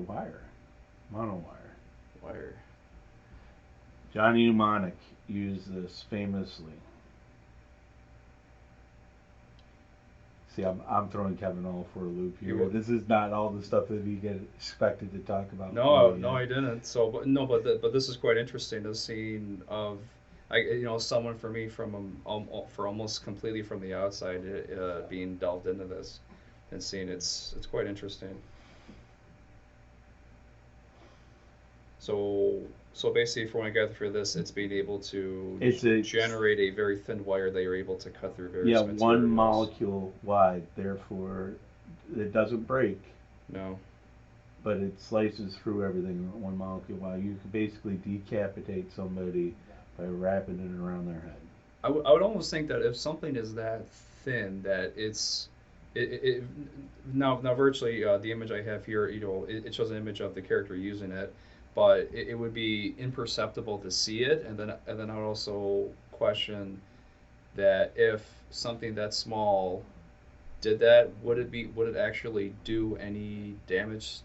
wire? Monowire. Wire. Johnny Mnemonic used this famously. See, I'm throwing Kevin all for a loop here. This is not all the stuff that we get expected to talk about. No, I didn't. So, but this is quite interesting. The scene of, someone for me for almost completely from the outside, being delved into this, and seeing it's quite interesting. So basically, from what I gather for this, it's being able to generate a very thin wire that you're able to cut through various materials. One molecule wide. Therefore, it doesn't break. No. But it slices through everything one molecule wide. You can basically decapitate somebody by wrapping it around their head. I would almost think that if something is that thin, that now virtually the image I have here, it shows an image of the character using it. But it would be imperceptible to see it, and then I would also question that if something that small did that, would it actually do any damage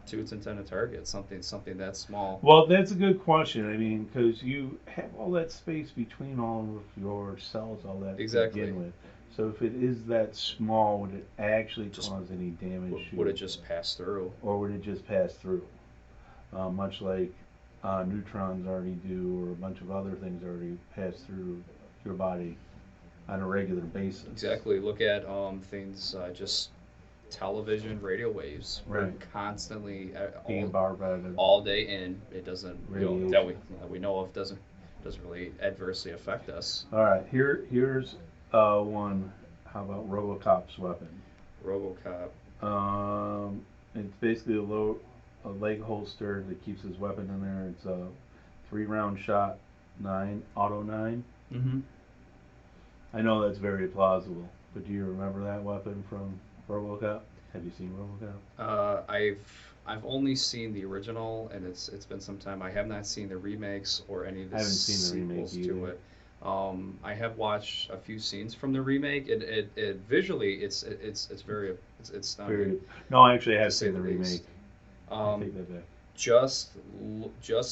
to its intended target? Something that small. Well, that's a good question. I mean, because you have all that space between all of your cells, all that exactly. to begin with. So if it is that small, would it actually cause any damage? Would it just pass through? Or would it just pass through? Much like neutrons already do, or a bunch of other things already pass through your body on a regular basis. Exactly. Look at things just television, radio waves. Right. We're constantly being bombarded all day, and it doesn't that we know of doesn't really adversely affect us. All right. Here's one. How about RoboCop's weapon? RoboCop. It's basically a leg holster that keeps his weapon in there. It's a 3-round shot, auto 9. Mm-hmm. I know that's very plausible. But do you remember that weapon from RoboCop? Have you seen RoboCop? I've only seen the original, and it's been some time. I have not seen the remakes or any of the I haven't seen the remake sequels to either. it. I have watched a few scenes from the remake. It visually it's very it's stunning. Very. No, actually, I To have say seen the the remake. least. I take that back. Just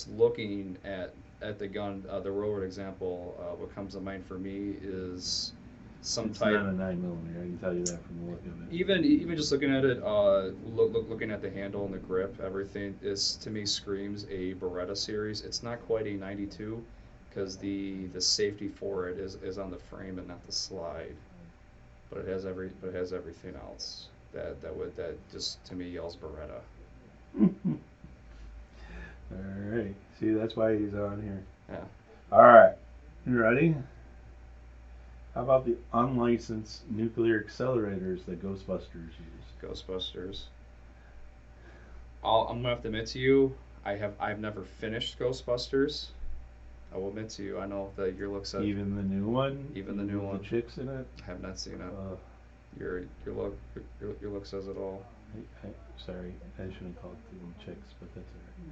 looking at the gun, the Roland example, what comes to mind for me is some It's type. not a 9mm. I can tell you that from the look of it. Even just looking at it, looking at the handle and the grip, everything is to me screams a Beretta series. It's not quite a 92, because the safety for it is on the frame and not the slide, but it has everything else that just to me yells Beretta. All right. See, that's why he's on here. Yeah. All right. You ready? How about the unlicensed nuclear accelerators that Ghostbusters use? Ghostbusters. I'm gonna have to admit to you, I've never finished Ghostbusters. I will admit to you, I know that your looks at Even the new one? Even the new with one. The chicks in it? I have not seen it. Uh, Your look says it all. Sorry, I shouldn't call it the chicks, but that's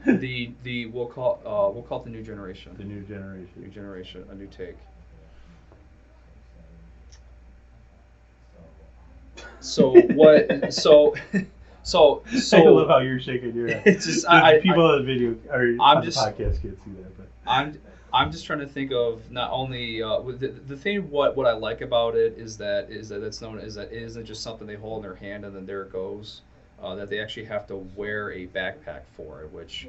all right. The we'll call it the new generation. The new generation. New generation, a new take. So what? I love how you're shaking your head. It's just people on the video or I'm on just- the podcast can't see that, but I'm just trying to think of not only the thing what I like about it is that it's known as that it isn't just something they hold in their hand and then there it goes. That they actually have to wear a backpack for it, which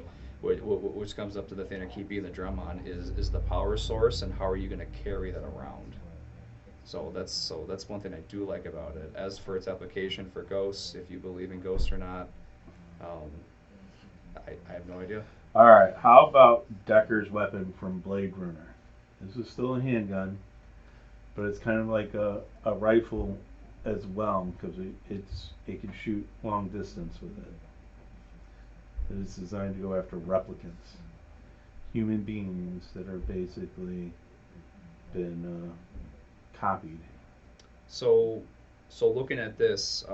comes up to the thing I keep beating the drum on is the power source and how are you going to carry that around. So that's one thing I do like about it. As for its application for ghosts, if you believe in ghosts or not, I have no idea. all right. How about Decker's weapon from Blade Runner? This is still a handgun, but it's kind of like a rifle as well because it can shoot long distance with it. It is designed to go after replicants, human beings that are basically been copied. So looking at this,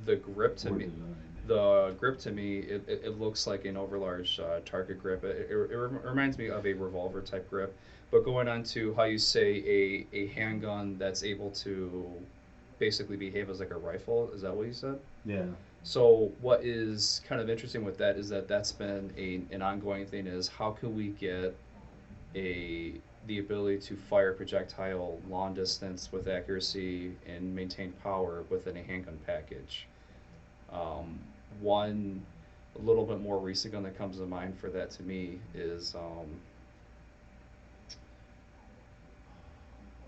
the grip to or me. designed. The grip to me, it looks like an overlarge target grip. It reminds me of a revolver type grip. But going on to how you say a handgun that's able to basically behave as like a rifle, is that what you said? Yeah. So what is kind of interesting with that is that's been an ongoing thing is how can we get the ability to fire projectile long distance with accuracy and maintain power within a handgun package. One a little bit more recent gun that comes to mind for that to me is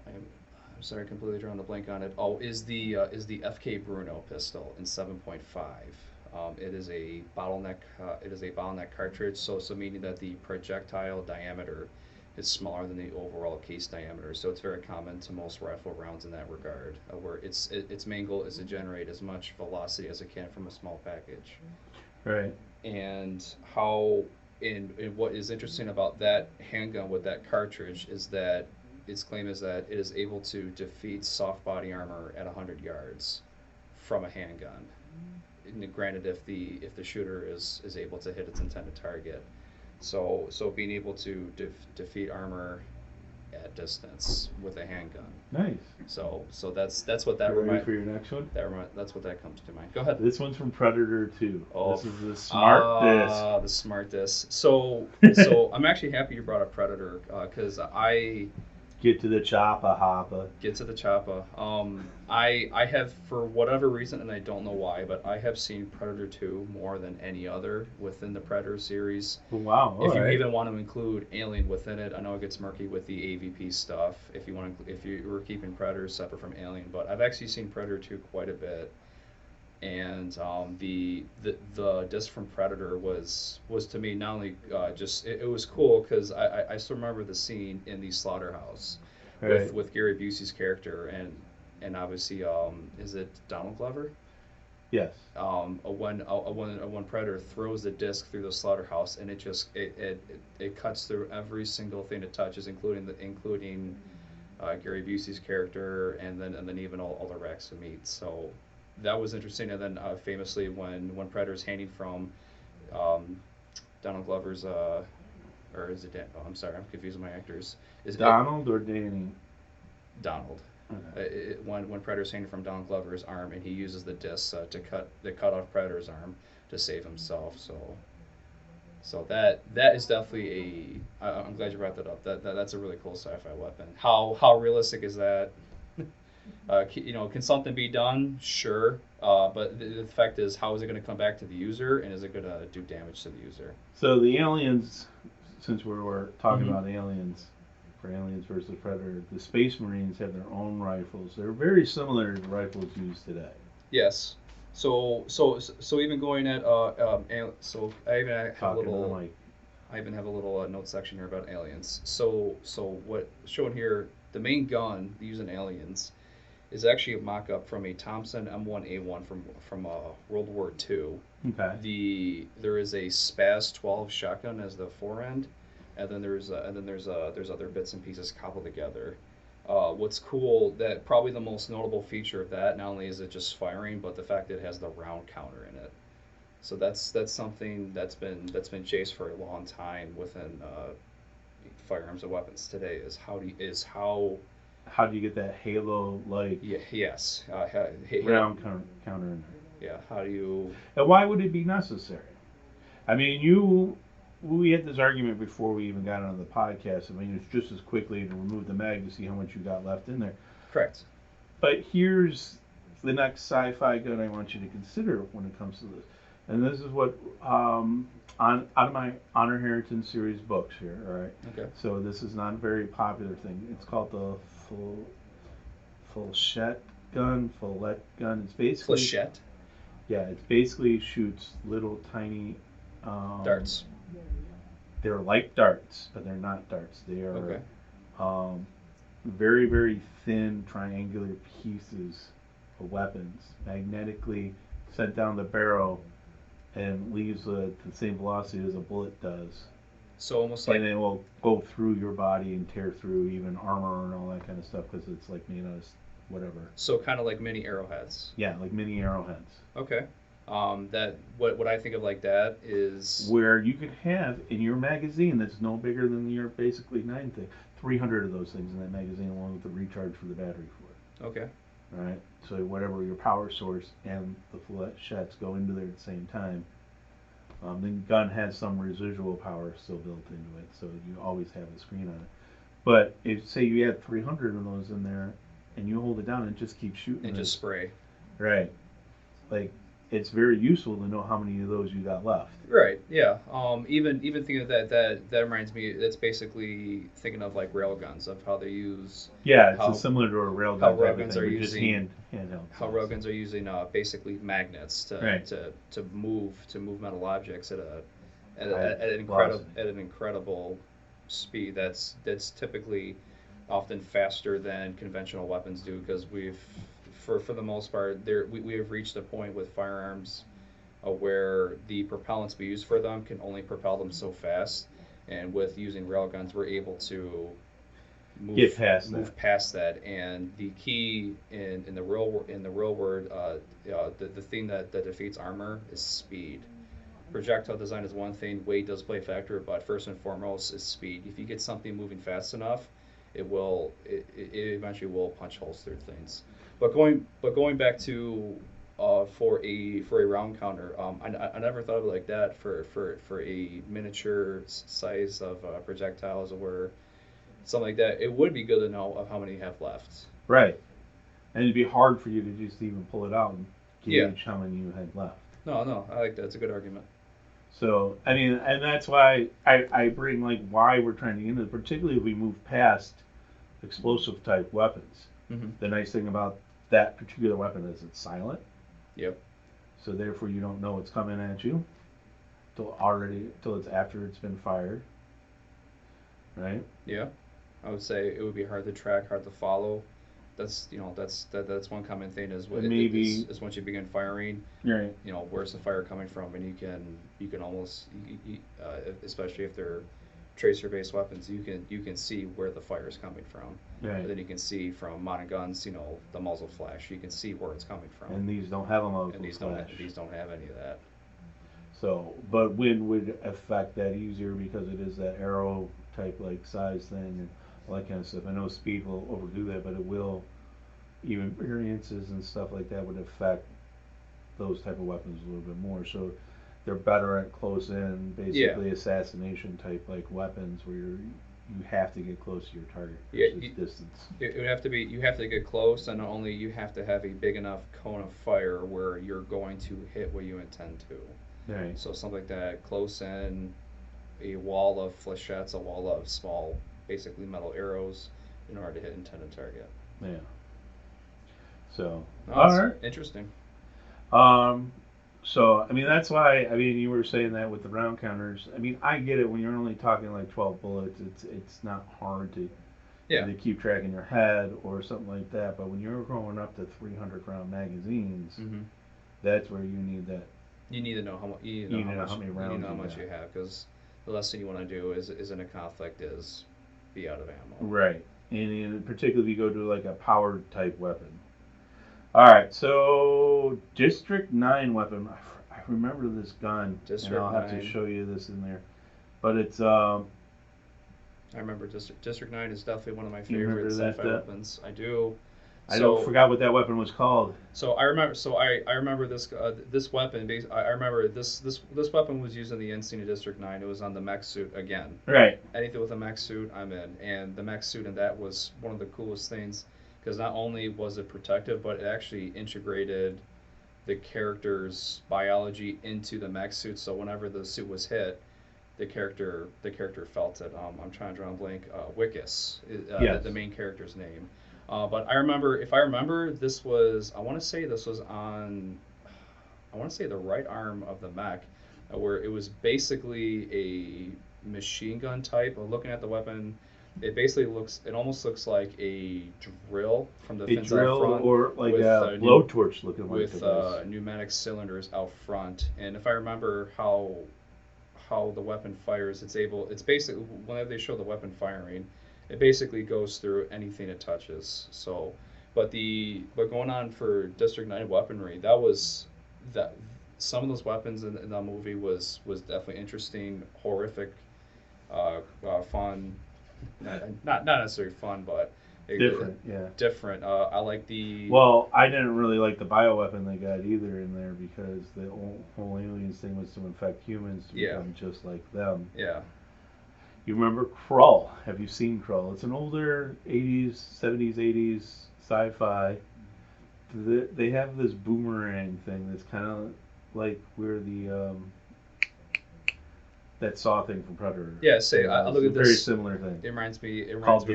I'm sorry, I completely drawing a blank on it. Oh, is the FK Bruno pistol in 7.5. It is a bottleneck. It is a bottleneck cartridge. So meaning that the projectile diameter is smaller than the overall case diameter. So it's very common to most rifle rounds in that regard, where its main goal is to generate as much velocity as it can from a small package. Right. And how and what is interesting about that handgun with that cartridge is that its claim is that it is able to defeat soft body armor at 100 yards from a handgun. And granted, if the shooter is able to hit its intended target, so being able to defeat armor at distance with a handgun. Nice. So that's what that You ready reminds. for your next one? That's what that comes to mind. Go ahead. This one's from Predator 2. Oh, This is the smart disc. The smart disc. So I'm actually happy you brought up Predator because I Get to the choppa hoppa. get to the choppa. I have, for whatever reason, and I don't know why, but I have seen Predator 2 more than any other within the Predator series. Wow. If you alright. even want to include Alien within it, I know it gets murky with the AVP stuff. If you were keeping Predator separate from Alien, but I've actually seen Predator 2 quite a bit. And the disc from Predator was to me not only just it was cool because I still remember the scene in the slaughterhouse Right. with Gary Busey's character and obviously is it Donald Glover? Yes. When Predator throws the disc through the slaughterhouse and it cuts through every single thing it touches, including Gary Busey's character, and then even all the racks of meat. So that was interesting. And then famously, when Predator's hanging from Donald Glover's, or is it oh, I'm sorry, I'm confusing my actors. Is Donald or Danny? Donald. Okay. When Predator's hanging from Donald Glover's arm, and he uses the disc to cut off Predator's arm to save himself. So that is definitely I'm glad you brought that up. That's a really cool sci-fi weapon. How realistic is that? Can something be done? Sure. But the fact is, how is it going to come back to the user, and is it going to do damage to the user? So the aliens, since we were talking Mhm. about aliens, for Aliens versus Predator, the Space Marines have their own rifles. They're very similar to the rifles used today. Yes. So even going at so I even have a Talking to the little mic. I even have a little note section here about aliens. So what shown here, the main gun used in Aliens is actually a mock-up from a Thompson M1A1 from World War II. Okay. There is a Spaz 12 shotgun as the forend, and then there's other bits and pieces cobbled together. What's cool, that probably the most notable feature of that, not only is it just firing, but the fact that it has the round counter in it. So that's something that's been chased for a long time within firearms and weapons today. Is how do you get that Halo like yes round counter in there? Yeah, how do you? And why would it be necessary? I mean, we had this argument before we even got on the podcast. I mean, it's just as quickly to remove the mag to see how much you got left in there. Correct. But here's the next sci-fi gun I want you to consider when it comes to this. And this is what out of my Honor Heritage series books here. All right. Okay. So this is not a very popular thing. It's called the Flechette gun. It's basically Flechette. Yeah, it basically shoots little tiny Darts. They're like darts, but they're not darts. They are Okay. very, very thin triangular pieces of weapons, magnetically sent down the barrel, and leaves the same velocity as a bullet does. So almost like. And it will go through your body and tear through even armor and all that kind of stuff because it's like made out of whatever. So kind of like mini arrowheads. Yeah, like mini arrowheads. Okay. That what I think of like that is where you could have in your magazine that's no bigger than your basically 300 of those things in that magazine along with the recharge for the battery for it. Okay. All right. So whatever your power source and the flechettes go into there at the same time. The gun has some residual power still built into it, so you always have the screen on it. But if say you had 300 of those in there, and you hold it down and just keep shooting, and just spray. Right. Like it's very useful to know how many of those you got left. Right. Yeah. Even thinking of that reminds me. That's basically thinking of like railguns of how they use. Yeah, it's similar to a railgun. How railguns are using handheld. How railguns are using basically magnets to move metal objects at an incredible speed. That's typically often faster than conventional weapons do because for the most part, we have reached a point with firearms where the propellants we use for them can only propel them so fast, and with using railguns, we're able to move past that. And the key in the real world, the thing that defeats armor is speed. Projectile design is one thing, weight does play a factor, but first and foremost is speed. If you get something moving fast enough, it eventually will punch holes through things. But going back to for a round counter, I never thought of it like that for a miniature size of projectiles or something like that. It would be good to know of how many you have left. Right, and it'd be hard for you to just even pull it out and gauge how many you had left. No, I like that. It's a good argument. So I mean, and that's why I bring like why we're trying to get into it, particularly if we move past explosive type weapons. Mm-hmm. The nice thing about that particular weapon is it's silent. Yep. So therefore you don't know it's coming at you till it's after it's been fired. Right? Yeah. I would say it would be hard to track, hard to follow. That's that's one common thing is once you begin firing, right? Where's the fire coming from, and you can almost especially if they're tracer-based weapons, you can see where the fire is coming from. Right. And then you can see from modern guns, the muzzle flash. You can see where it's coming from. And these don't have a muzzle And these flash. don't have any of that. So, but wind would affect that easier because it is that arrow type like size thing and all that kind of stuff. I know speed will overdo that, but it will. Even variances and stuff like that would affect those type of weapons a little bit more. So they're better at close in, basically assassination type like weapons where you have to get close to your target versus distance. It would have to be, you have to get close, and not only you have to have a big enough cone of fire where you're going to hit what you intend to. Right. So something like that, close in, a wall of flechettes, a wall of small, basically metal arrows, in order to hit intended target. Yeah. So, That's all right. interesting. So, I mean, that's why, I mean, you were saying that with the round counters. I mean, I get it when you're only talking like 12 bullets, it's not hard to keep track in your head or something like that. But when you're going up to 300 round magazines, that's where you need that. You need to know how much. You need know how many rounds you know how you much have. you have, because the last thing you want to do is in a conflict is be out of ammo. Right. And particularly if you go to like a powered type weapon. All right, so District 9 weapon. I remember this gun, and I'll have to show you this in there. But it's I remember District 9 is definitely one of my favorite sci-fi weapons. I do. I forgot what that weapon was called. So I remember. So I remember this this weapon. I remember this weapon was used in the end scene of District 9. It was on the mech suit again. Right. Anything with a mech suit, I'm in. And the mech suit, and that was one of the coolest things, because not only was it protective, but it actually integrated the character's biology into the mech suit. So whenever the suit was hit, the character felt it. I'm trying to draw a blank. Wickus, the main character's name. But I remember, this was, I want to say this was on, I want to say the right arm of the mech, where it was basically a machine gun type. Looking at the weapon, it almost looks like a drill from the fins out front, or like a blowtorch looking with pneumatic cylinders out front. And if I remember how the weapon fires, it's basically, whenever they show the weapon firing, it basically goes through anything it touches. So, but going on for District 9 weaponry, some of those weapons in that movie was definitely interesting, horrific, fun. Not necessarily fun, but different. I like the. Well, I didn't really like the bioweapon they got either in there, because the whole aliens thing was to infect humans to become just like them. Yeah. You remember Krull? Have you seen Krull? It's an older 80s, 70s, 80s sci-fi. They have this boomerang thing that's kind of like where that saw thing from Predator. Yeah, I look at this. Very similar thing. It reminds me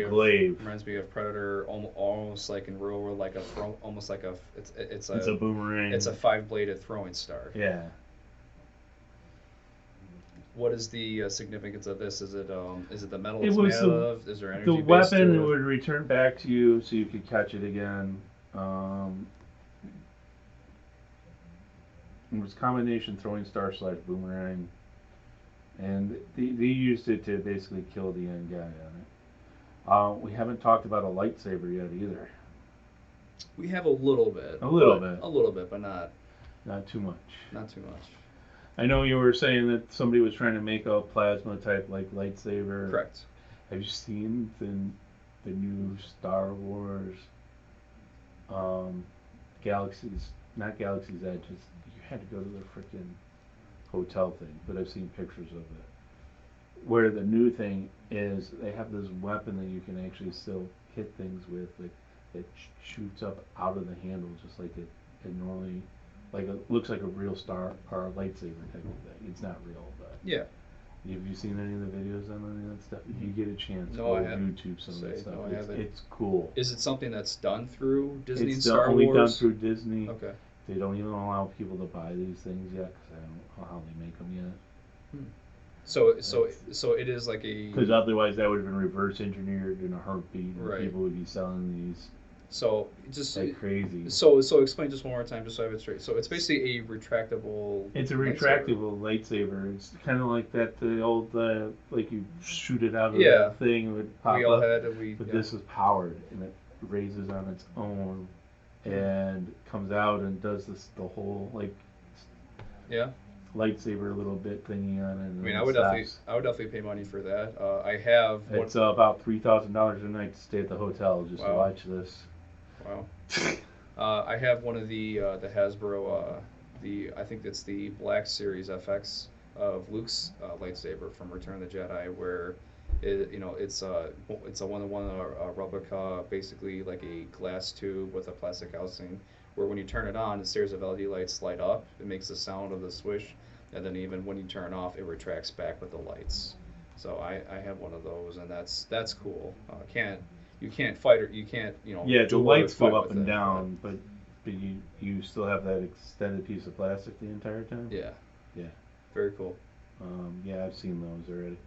Glaive. Reminds me of Predator, almost like in real world, it's a boomerang. It's a 5-bladed throwing star. Yeah. What is the significance of this? Is it the metal it's made out of? Is there energy? The weapon would return back to you, so you could catch it again. It was combination throwing star / boomerang, and they used it to basically kill the end guy on it. We haven't talked about a lightsaber yet either. We have a little bit. A little bit, but not too much. Not too much. I know you were saying that somebody was trying to make a plasma type like lightsaber. Correct. Have you seen the new Star Wars not Galaxy's Edge, you had to go to the freaking hotel thing, but I've seen pictures of it. Where the new thing is, they have this weapon that you can actually still hit things with that shoots up out of the handle just like it normally. Like it looks like a real star or a lightsaber type of thing. It's not real, but yeah. Have you seen any of the videos on any of that stuff? If you get a chance, no, go I to haven't. YouTube some of that stuff. No, It's cool. Is it something that's done through Disney and Star It's only done Wars? through Disney. Okay. They don't even allow people to buy these things yet because I don't know how they make them yet. So it is like a. Because otherwise that would have been reverse engineered in a heartbeat, and right. people would be selling these So just like crazy. so explain just one more time, just so I have it straight. So it's basically a retractable. It's a lightsaber. retractable lightsaber. It's kind of like the old like you shoot it out of Yeah. that thing, it would pop We all up. had But yeah. this is powered, and it raises on its own, and comes out and does the whole like Yeah. lightsaber little bit thingy on it. I And mean, then I it would stops. definitely pay money for that. I have one. It's about $3,000 a night to stay at the hotel just to Wow. watch this. Wow. I have one of the Hasbro I think it's the Black Series FX of Luke's lightsaber from Return of the Jedi, where it's a one-to-one replica, basically like a glass tube with a plastic housing, where when you turn it on, a series of LED lights light up. It makes the sound of the swish, and then even when you turn it off, it retracts back with the lights. So I have one of those, and that's cool. You can't fight or you can't Yeah, the duel or lights fight go up with and it, down, but you still have that extended piece of plastic the entire time. yeah, Yeah. very cool. Yeah, I've seen those already.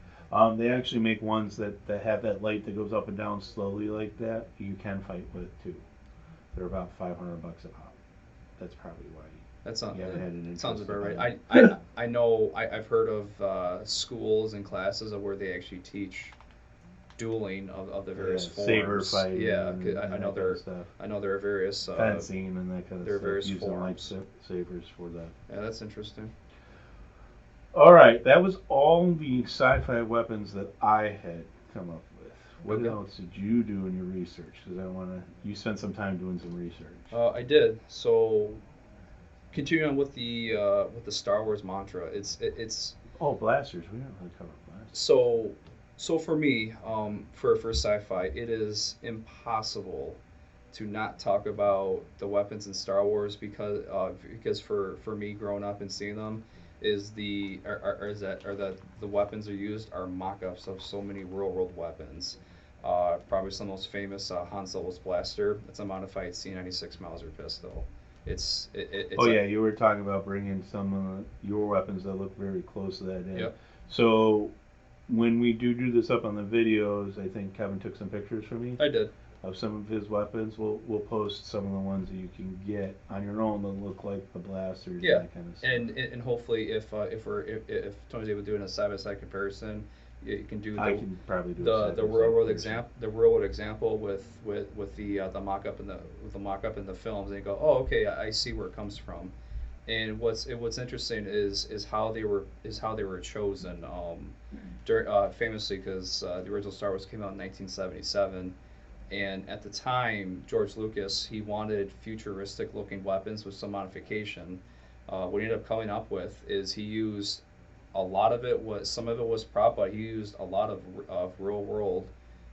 They actually make ones that have that light that goes up and down slowly like that. You can fight with too. They're about $500 a pop. That's probably why That's not you haven't had an interest. sounds about in right. it. I know I've heard of schools and classes of where they actually teach dueling of the various forms. Saber fighting. Yeah, and I know that kind of stuff. I know there are various Fencing and that kind of there are stuff. various Using forms. lightsabers for that. Yeah, that's interesting. All right, that was all the sci-fi weapons that I had come up with. What Okay. else did you do in your research? Because you spent some time doing some research. I did. So continuing on with the Star Wars mantra, it's Oh, blasters. We didn't really cover blasters. so for me, for sci-fi, it is impossible to not talk about the weapons in Star Wars because for me growing up and seeing them is the weapons are used are mock-ups of so many real world weapons. Probably some of the most famous Han Solo's blaster. It's a modified C96 Mauser pistol. It's Oh yeah, you were talking about bringing some of your weapons that look very close to that in. Yep. So when we do this up on the videos, I think Kevin took some pictures for me I did. of some of his weapons. We'll post some of the ones that you can get on your own that look like the blasters Yeah, and that kind of stuff. and hopefully if Tony's able to do it in a side by side comparison, you can do I can probably do the real world example with the mock up in the films, and you go, oh, okay, I see where it comes from. And what's interesting is how they were chosen. Famously because the original Star Wars came out in 1977, and at the time George Lucas, he wanted futuristic looking weapons with some modification. What he ended up coming up with is he used some of it was prop, but he used a lot of real world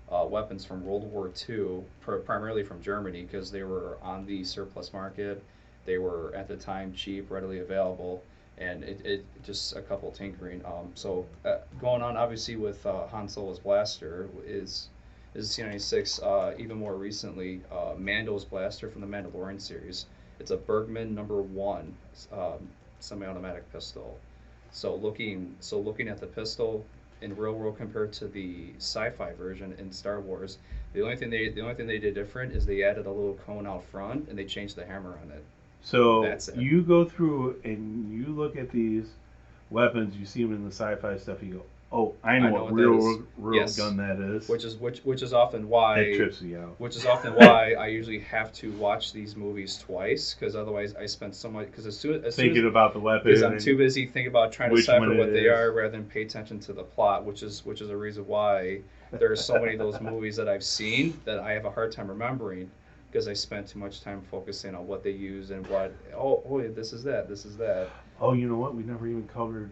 weapons from World War II, primarily from Germany, because they were on the surplus market. They were at the time cheap, readily available, and it just a couple tinkering. Going on obviously with Han Solo's blaster is C96. Even more recently, Mando's blaster from the Mandalorian series. It's a Bergman #1 semi-automatic pistol. So looking at the pistol in real world compared to the sci-fi version in Star Wars, the only thing they did different is they added a little cone out front and they changed the hammer on it. So That's it. you go through and you look at these weapons, you see them in the sci-fi stuff, you go, oh, I know what what that is. real Yes. gun that is. Which is often why That trips me out. Which is often why I usually have to watch these movies twice, because otherwise I spend so much. Because as soon Thinking as about the weapon. because I'm too busy thinking about trying to which decipher one what it they is. are rather than pay attention to the plot, which is a reason why there are so many of those movies that I've seen that I have a hard time remembering, because I spent too much time focusing on what they use and what. Oh, this is that. Oh, you know what? We never even covered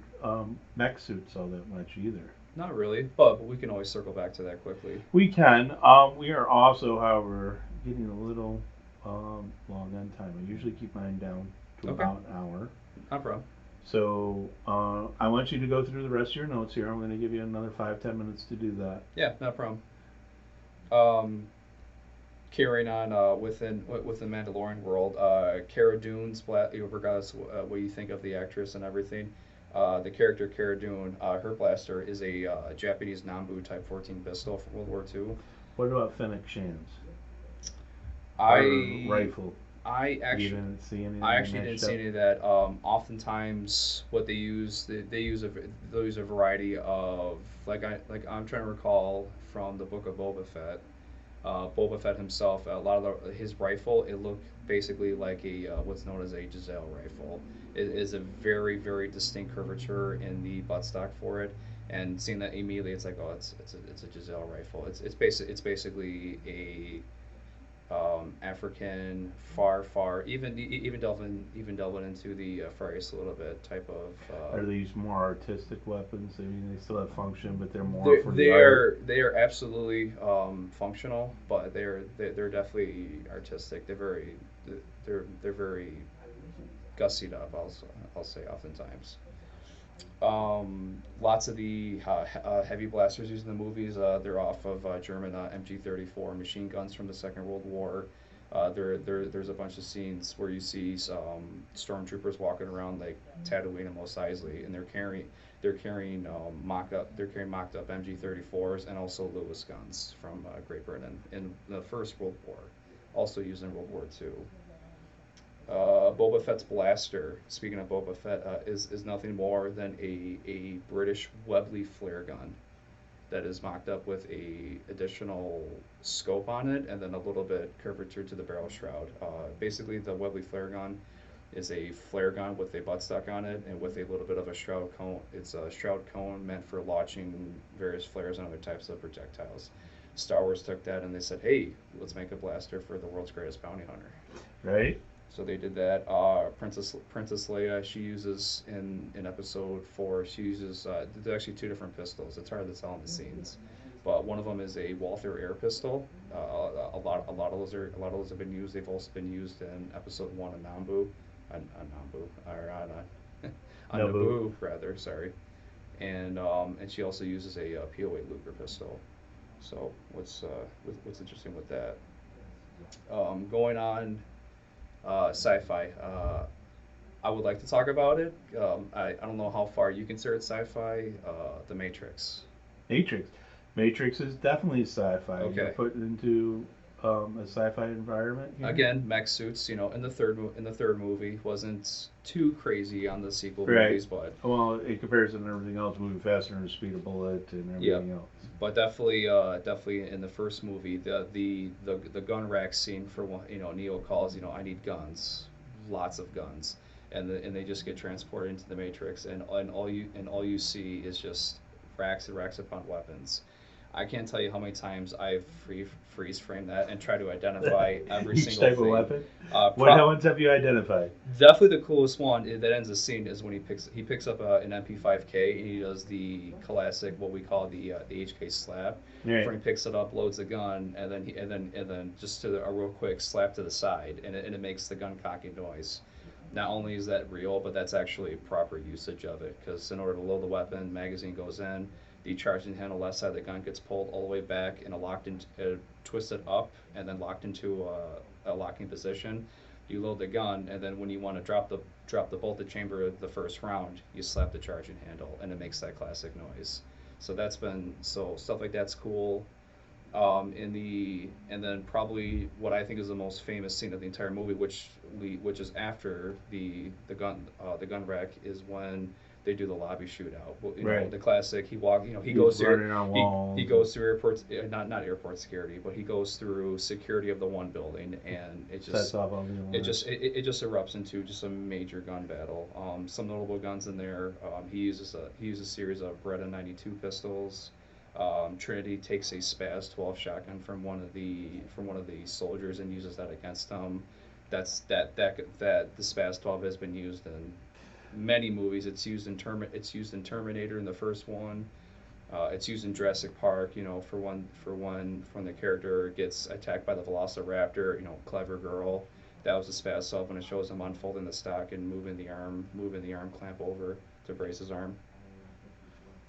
mech suits all that much either. Not really, but we can always circle back to that quickly. We can. We are also, however, getting a little long on time. I usually keep mine down to Okay. about an hour. No problem. So I want you to go through the rest of your notes here. I'm going to give you another 5-10 minutes to do that. Yeah, no problem. Carrying on within the Mandalorian world, Cara Dune's regardless what you think of the actress and everything, the character Cara Dune, her blaster is a Japanese Nambu Type 14 pistol from World War II. What about Fennec Shan's? or I rifle? I You actually didn't see anything I in actually that didn't show? see any of that. Oftentimes, what they use a variety of like I'm trying to recall from the book of Boba Fett. Boba Fett himself, a lot of his rifle, it looked basically like a what's known as a Giselle rifle. It is a very distinct curvature in the buttstock for it, and seeing that immediately, it's like, oh, it's a Giselle rifle. It's basically a African, far, even delving into the Far East a little bit type of. Are these more artistic weapons? I mean, they still have function, but they're more They for the they art. are they are absolutely functional, but they're definitely artistic. They're very gussied up. I'll say oftentimes. Lots of the heavy blasters used in the movies, they're off of German MG-34 machine guns from the Second World War. There's a bunch of scenes where you see stormtroopers walking around like Tatooine and Mos Eisley, and they're carrying mocked up MG-34s and also Lewis guns from Great Britain in the First World War, also used in World War II. Boba Fett's blaster, speaking of Boba Fett, is nothing more than a British Webley flare gun that is mocked up with a additional scope on it and then a little bit curvature to the barrel shroud. Basically, the Webley flare gun is a flare gun with a buttstock on it and with a little bit of a shroud cone. It's a shroud cone meant for launching various flares and other types of projectiles. Star Wars took that and they said, "Hey, let's make a blaster for the world's greatest bounty hunter." Right? So they did that. Princess Leia, she uses in episode 4. She uses there's actually two different pistols. It's hard to tell in the scenes, but one of them is a Walther air pistol. A lot of those have been used. They've also been used in episode 1 of Nambu, on Nambu or on Naboo. Naboo rather. Sorry, and she also uses a PO8 Luger pistol. So what's interesting with that? Going on sci-fi. I would like to talk about it. I don't know how far you consider it sci-fi. The Matrix. Matrix. Matrix is definitely sci-fi. You're Okay. put into a sci-fi environment here. Again, mech suits. In the third movie wasn't too crazy on the sequel Right. movies, but Well, in comparison to everything else, moving faster than the speed of bullet and yeah, everything else. but definitely in the first movie, the gun rack scene for one, Neo calls, I need guns, lots of guns, and they just get transported into the Matrix, and all you see is just racks and racks upon weapons. I can't tell you how many times I've freeze framed that and try to identify every Each single type of thing. weapon. Uh, What pro- ones have you identified? Definitely the coolest one that ends the scene is when he picks up an MP5K and he does the classic what we call the HK slap. Right. Where he picks it up, loads the gun, and then just a real quick slap to the side, and it makes the gun cocking noise. Not only is that real, but that's actually proper usage of it, because in order to load the weapon, magazine goes in, the charging handle left side of the gun gets pulled all the way back and twisted up, and then locked into a locking position. You load the gun, and then when you want to drop the bolt the chamber of the first round, you slap the charging handle, and it makes that classic noise. So stuff like that's cool. And then probably what I think is the most famous scene of the entire movie, which is after the gun rack, is when they do the lobby shootout. Well, Right. the classic. He He's goes through running on walls. he goes through airports, not airport security, but he goes through security of the one building, and Sets off all the alarms. it just erupts into just a major gun battle. Some notable guns in there. He uses a series of Beretta 92 pistols. Trinity takes a Spaz 12 shotgun from one of the soldiers and uses that against him. That the Spaz 12 has been used in many movies. It's used in Terminator in the first one. It's used in Jurassic Park. For when the character gets attacked by the Velociraptor. Clever girl. That was the Spaz 12 when it shows him unfolding the stock and moving the arm clamp over to brace his arm.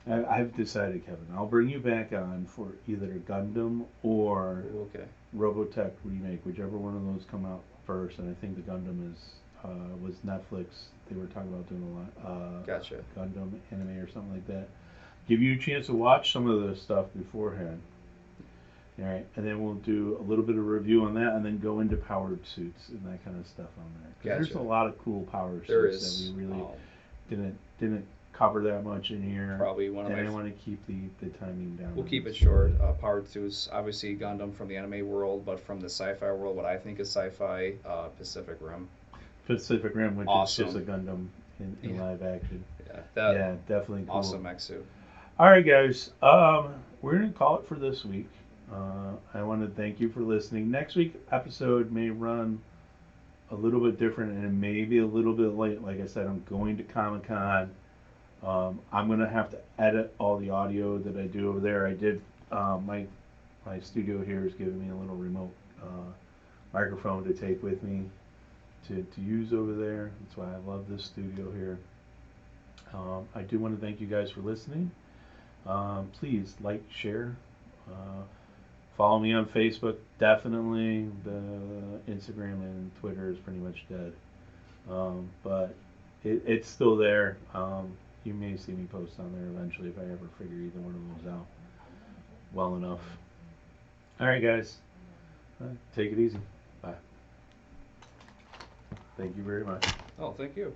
I've decided, Kevin. I'll bring you back on for either Gundam or Okay. Robotech remake, whichever one of those come out first. And I think the Gundam was Netflix. They were talking about doing a lot Gotcha. Gundam anime or something like that. Give you a chance to watch some of the stuff beforehand. All right, and then we'll do a little bit of review on that, and then go into powered suits and that kind of stuff on there. 'Cause there's Gotcha. a lot of cool power There suits is that we really um, didn't cover that much in here. probably one of And my I want to keep the timing down. We'll on keep this. it short. Powered suits, obviously Gundam from the anime world, but from the sci-fi world, what I think is sci-fi, Pacific Rim. Pacific Rim, which Awesome. is just a Gundam in Yeah. live action. Yeah, Definitely cool. awesome mech suit. All right, guys. We're gonna call it for this week. I want to thank you for listening. Next week episode may run a little bit different and maybe a little bit late. Like I said, I'm going to Comic-Con. I'm gonna have to edit all the audio that I do over there. I did my studio here is giving me a little remote microphone to take with me to use over there. That's why I love this studio here. I do want to thank you guys for listening. Please like, share, follow me on Facebook. Definitely the Instagram and Twitter is pretty much dead, but it's still there. You may see me post on there eventually if I ever figure either one of those out well enough. All right, guys, take it easy. Bye. Thank you very much. Oh, thank you.